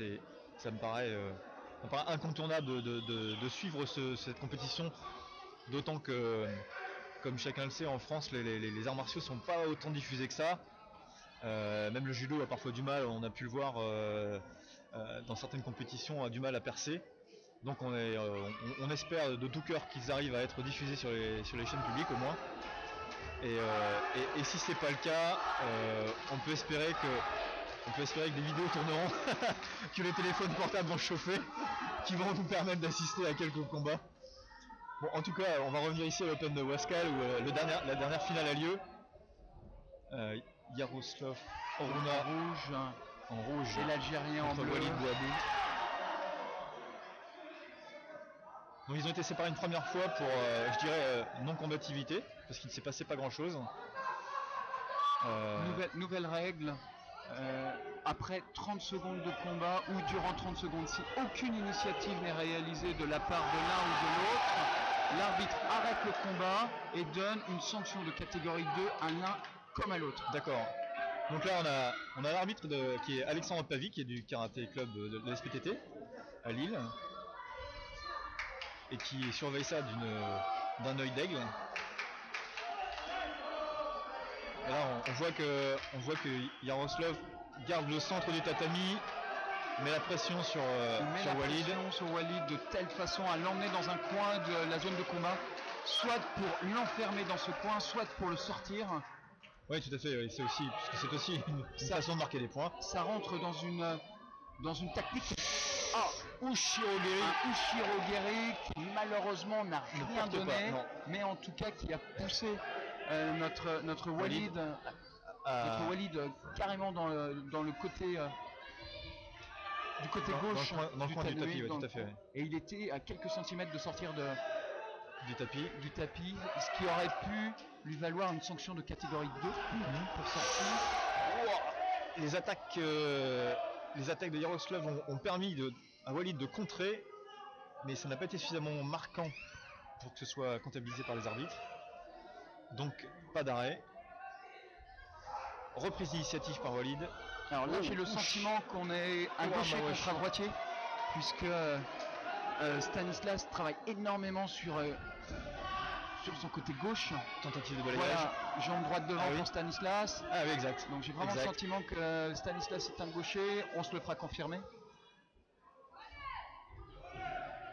me paraît incontournable de suivre cette compétition, d'autant que, comme chacun le sait, en France, les arts martiaux sont pas autant diffusés que ça. Même le judo a parfois du mal, on a pu le voir dans certaines compétitions, a du mal à percer. Donc on espère de tout cœur qu'ils arrivent à être diffusés sur les chaînes publiques au moins. Et si c'est pas le cas, on peut espérer que des vidéos tourneront, que les téléphones portables vont chauffer, qui vont nous permettre d'assister à quelques combats. Bon, en tout cas, on va revenir ici à l'Open de Wascal où la dernière finale a lieu. Yaroslav Oruna en rouge et l'Algérien en bleu. Walid Bouaboub. Donc ils ont été séparés une première fois pour, je dirais, non-combativité, parce qu'il ne s'est passé pas grand-chose. Nouvelle règle, après 30 secondes de combat ou durant 30 secondes, si aucune initiative n'est réalisée de la part de l'un ou de l'autre, l'arbitre arrête le combat et donne une sanction de catégorie 2 à l'un comme à l'autre. D'accord. Donc là on a l'arbitre qui est Alexandre Pavy, qui est du karaté club de la SPTT à Lille et qui surveille ça d'un œil d'aigle. Et là on voit que Yaroslav garde le centre du tatami met la pression sur, Il met sur la Walid. pression sur Walid de telle façon à l'emmener dans un coin de la zone de combat, soit pour l'enfermer dans ce coin, soit pour le sortir. Oui, tout à fait, oui, c'est aussi, puisque c'est aussi une façon de marquer des points. Ça rentre dans une tactique. Ah, Ushiro Geri. Un Ushiro Geri qui malheureusement n'a Ne rien porte donné, pas, non. mais en tout cas qui a poussé notre Walid, Ah, carrément dans le côté du côté gauche dans le coin du Tanoué, tapis, oui, dans tout le à fait. coin. Et il était à quelques centimètres de sortir Du tapis. du tapis, ce qui aurait pu lui valoir une sanction de catégorie 2 pour sortir. Les attaques de Yaroslav ont permis à Walid de contrer, mais ça n'a pas été suffisamment marquant pour que ce soit comptabilisé par les arbitres. Donc pas d'arrêt. Reprise d'initiative par Walid. Alors là, j'ai le sentiment qu'on est un gaucher contre un droitier, puisque Stanislas travaille énormément sur son côté gauche. Tentative de balayage. Voilà, jambe droite devant Ah oui. pour Stanislas. Ah oui, exact. Donc j'ai vraiment Exact. le sentiment que Stanislas est un gaucher, on se le fera confirmer.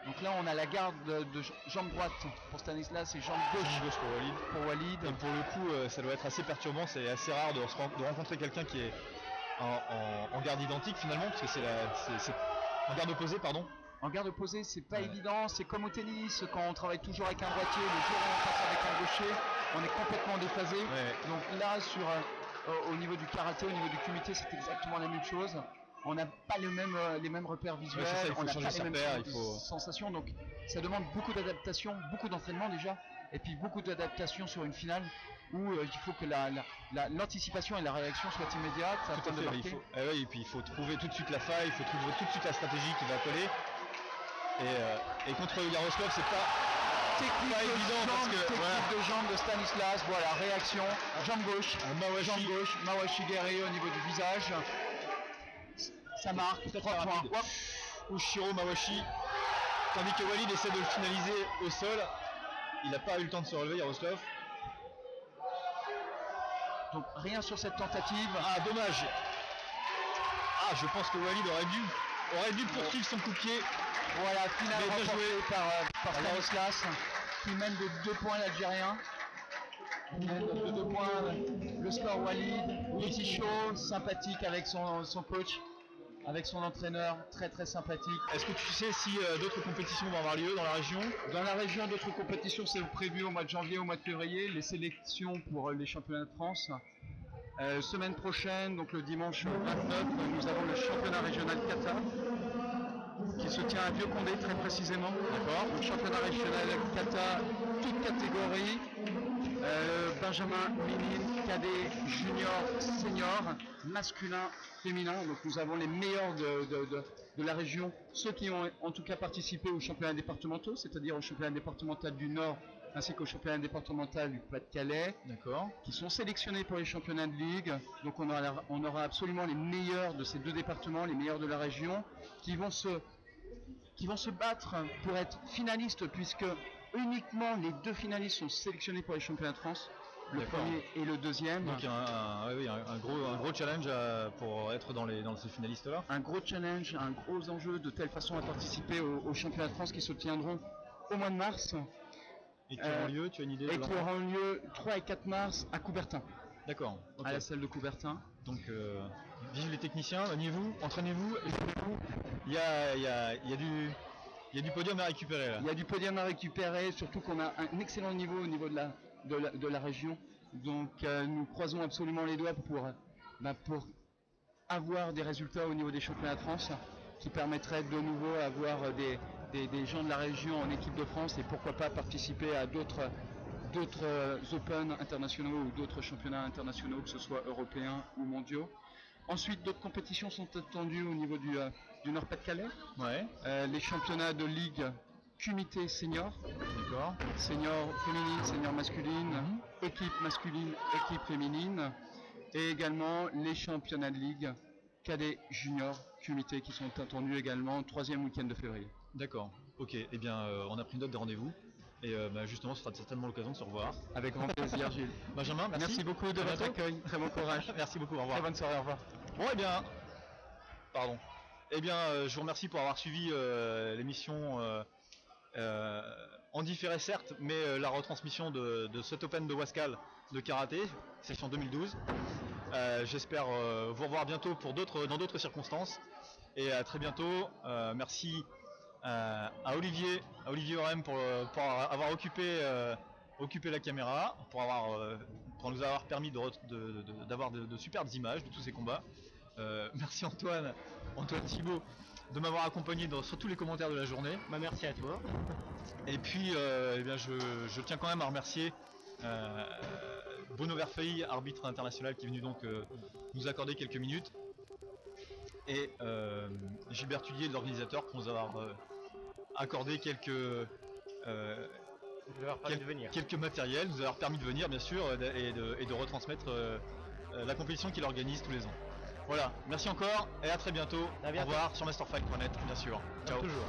Donc là, on a la garde de jambe droite pour Stanislas et jambe gauche pour Walid. pour Walid. Et pour le coup, ça doit être assez perturbant. C'est assez rare de rencontrer quelqu'un qui est en garde identique finalement, parce que c'est en garde opposée, pardon. En garde opposée, c'est pas Ouais. évident, c'est comme au tennis, quand on travaille toujours avec un droitier, le jour où on passe avec un gaucher, on est complètement déphasé. Ouais. Donc là, au niveau du karaté, au niveau du kumité, c'est exactement la même chose. On n'a pas les mêmes repères visuels, c'est ça, il faut on n'a changer pas ses les mêmes repères, il faut- sensations, donc ça demande beaucoup d'adaptation, beaucoup d'entraînement déjà, et puis beaucoup d'adaptation sur une finale où il faut que l'anticipation et la réaction soient immédiates Tout à afin de fait, marquer. oui, et puis il faut trouver tout de suite la faille, il faut trouver tout de suite la stratégie qui va coller. Et contre Yaroslav, c'est pas Technique pas de évident jambe, parce que, technique voilà. de jambe de Stanislas, voilà, réaction, jambe gauche, un Mawashi. jambe gauche, Mawashi Geri au niveau du visage. Ça marque, 3 points. rapide. Ushiro Mawashi, tandis que Walid essaie de le finaliser au sol. Il n'a pas eu le temps de se relever, Yaroslav. Donc rien sur cette tentative. Ah, dommage. Ah, je pense que Walid aurait dû poursuivre son coup de pied. Voilà, finale Mais bien remportée joué. par Stanislas, qui mène de 2 points l'Algérien. Il mène de 2 points le score Walid. Petit chaud, sympathique avec son coach, avec son entraîneur, très très sympathique. Est-ce que tu sais si d'autres compétitions vont avoir lieu dans la région? Dans la région, d'autres compétitions c'est prévu au mois de janvier, au mois de février, les sélections pour les championnats de France. Semaine prochaine, donc le dimanche 29, nous avons le championnat régional kata qui se tient à Vieux-Condé très précisément. D'accord. Le championnat régional kata, toute catégorie, Benjamin, Minine, cadet, junior, senior, masculin, féminin. Donc nous avons les meilleurs de la région, ceux qui ont en tout cas participé aux championnats départementaux, c'est-à-dire au championnat départemental du Nord ainsi qu'au championnat départemental du Pas-de-Calais, D'accord. qui sont sélectionnés pour les championnats de ligue. Donc on aura absolument les meilleurs de ces deux départements, les meilleurs de la région, qui vont se battre pour être finalistes, puisque uniquement les 2 finalistes sont sélectionnés pour les championnats de France, le D'accord. premier et le deuxième. Donc un gros challenge pour être dans ces finalistes là. Un gros challenge, un gros enjeu, de telle façon à participer aux championnats de France qui se tiendront au mois de mars Et qui auront lieu, tu as une idée de et qui l'endroit? auront lieu 3 et 4 mars à Coubertin, D'accord. ok. à la salle de Coubertin. Donc vive les techniciens, maniez-vous, entraînez-vous, échauffez-vous. Il y a du podium à récupérer là. Il y a du podium à récupérer, surtout qu'on a un excellent niveau au niveau de la région. Donc nous croisons absolument les doigts pour avoir des résultats au niveau des championnats de France qui permettraient de nouveau avoir des gens de la région en équipe de France et pourquoi pas participer à d'autres Open internationaux ou d'autres championnats internationaux, que ce soit européens ou mondiaux. Ensuite, d'autres compétitions sont attendues au niveau du Nord-Pas-de-Calais. Ouais. Les championnats de ligue Kumité senior, D'accord. senior féminine, senior masculine, Mhm. équipe masculine, équipe féminine, et également les championnats de ligue cadet junior Kumité qui sont attendus également 3e week-end de février. D'accord. Ok. Eh bien, on a pris note des rendez-vous. Et justement, ce sera certainement l'occasion de se revoir. Avec grand plaisir, Gilles. Benjamin, merci. Merci beaucoup de À votre bientôt. accueil. Très bon courage. Merci beaucoup. Au revoir. Très bonne soirée. Au revoir. Bon, eh bien. Pardon. Eh bien, je vous remercie pour avoir suivi l'émission en différé certes, mais la retransmission de cet Open de Wascal de karaté, session 2012. J'espère vous revoir bientôt dans d'autres circonstances. Et à très bientôt. Merci à Olivier Orem pour avoir occupé la caméra, pour nous avoir permis d'avoir de superbes images de tous ces combats. Merci Antoine Thibault de m'avoir accompagné sur tous les commentaires de la journée. Bah, merci à toi. Et puis eh bien, je tiens quand même à remercier Bruno Verfeuille, arbitre international, qui est venu donc nous accorder quelques minutes, et Gilbert Tullier, l'organisateur, pour nous avoir accordé quelques matériels, nous avoir permis de venir bien sûr et de retransmettre la compétition qu'il organise tous les ans. Voilà, merci encore et à très bientôt. Au revoir sur masterfight.net bien sûr. Ciao. Toujours.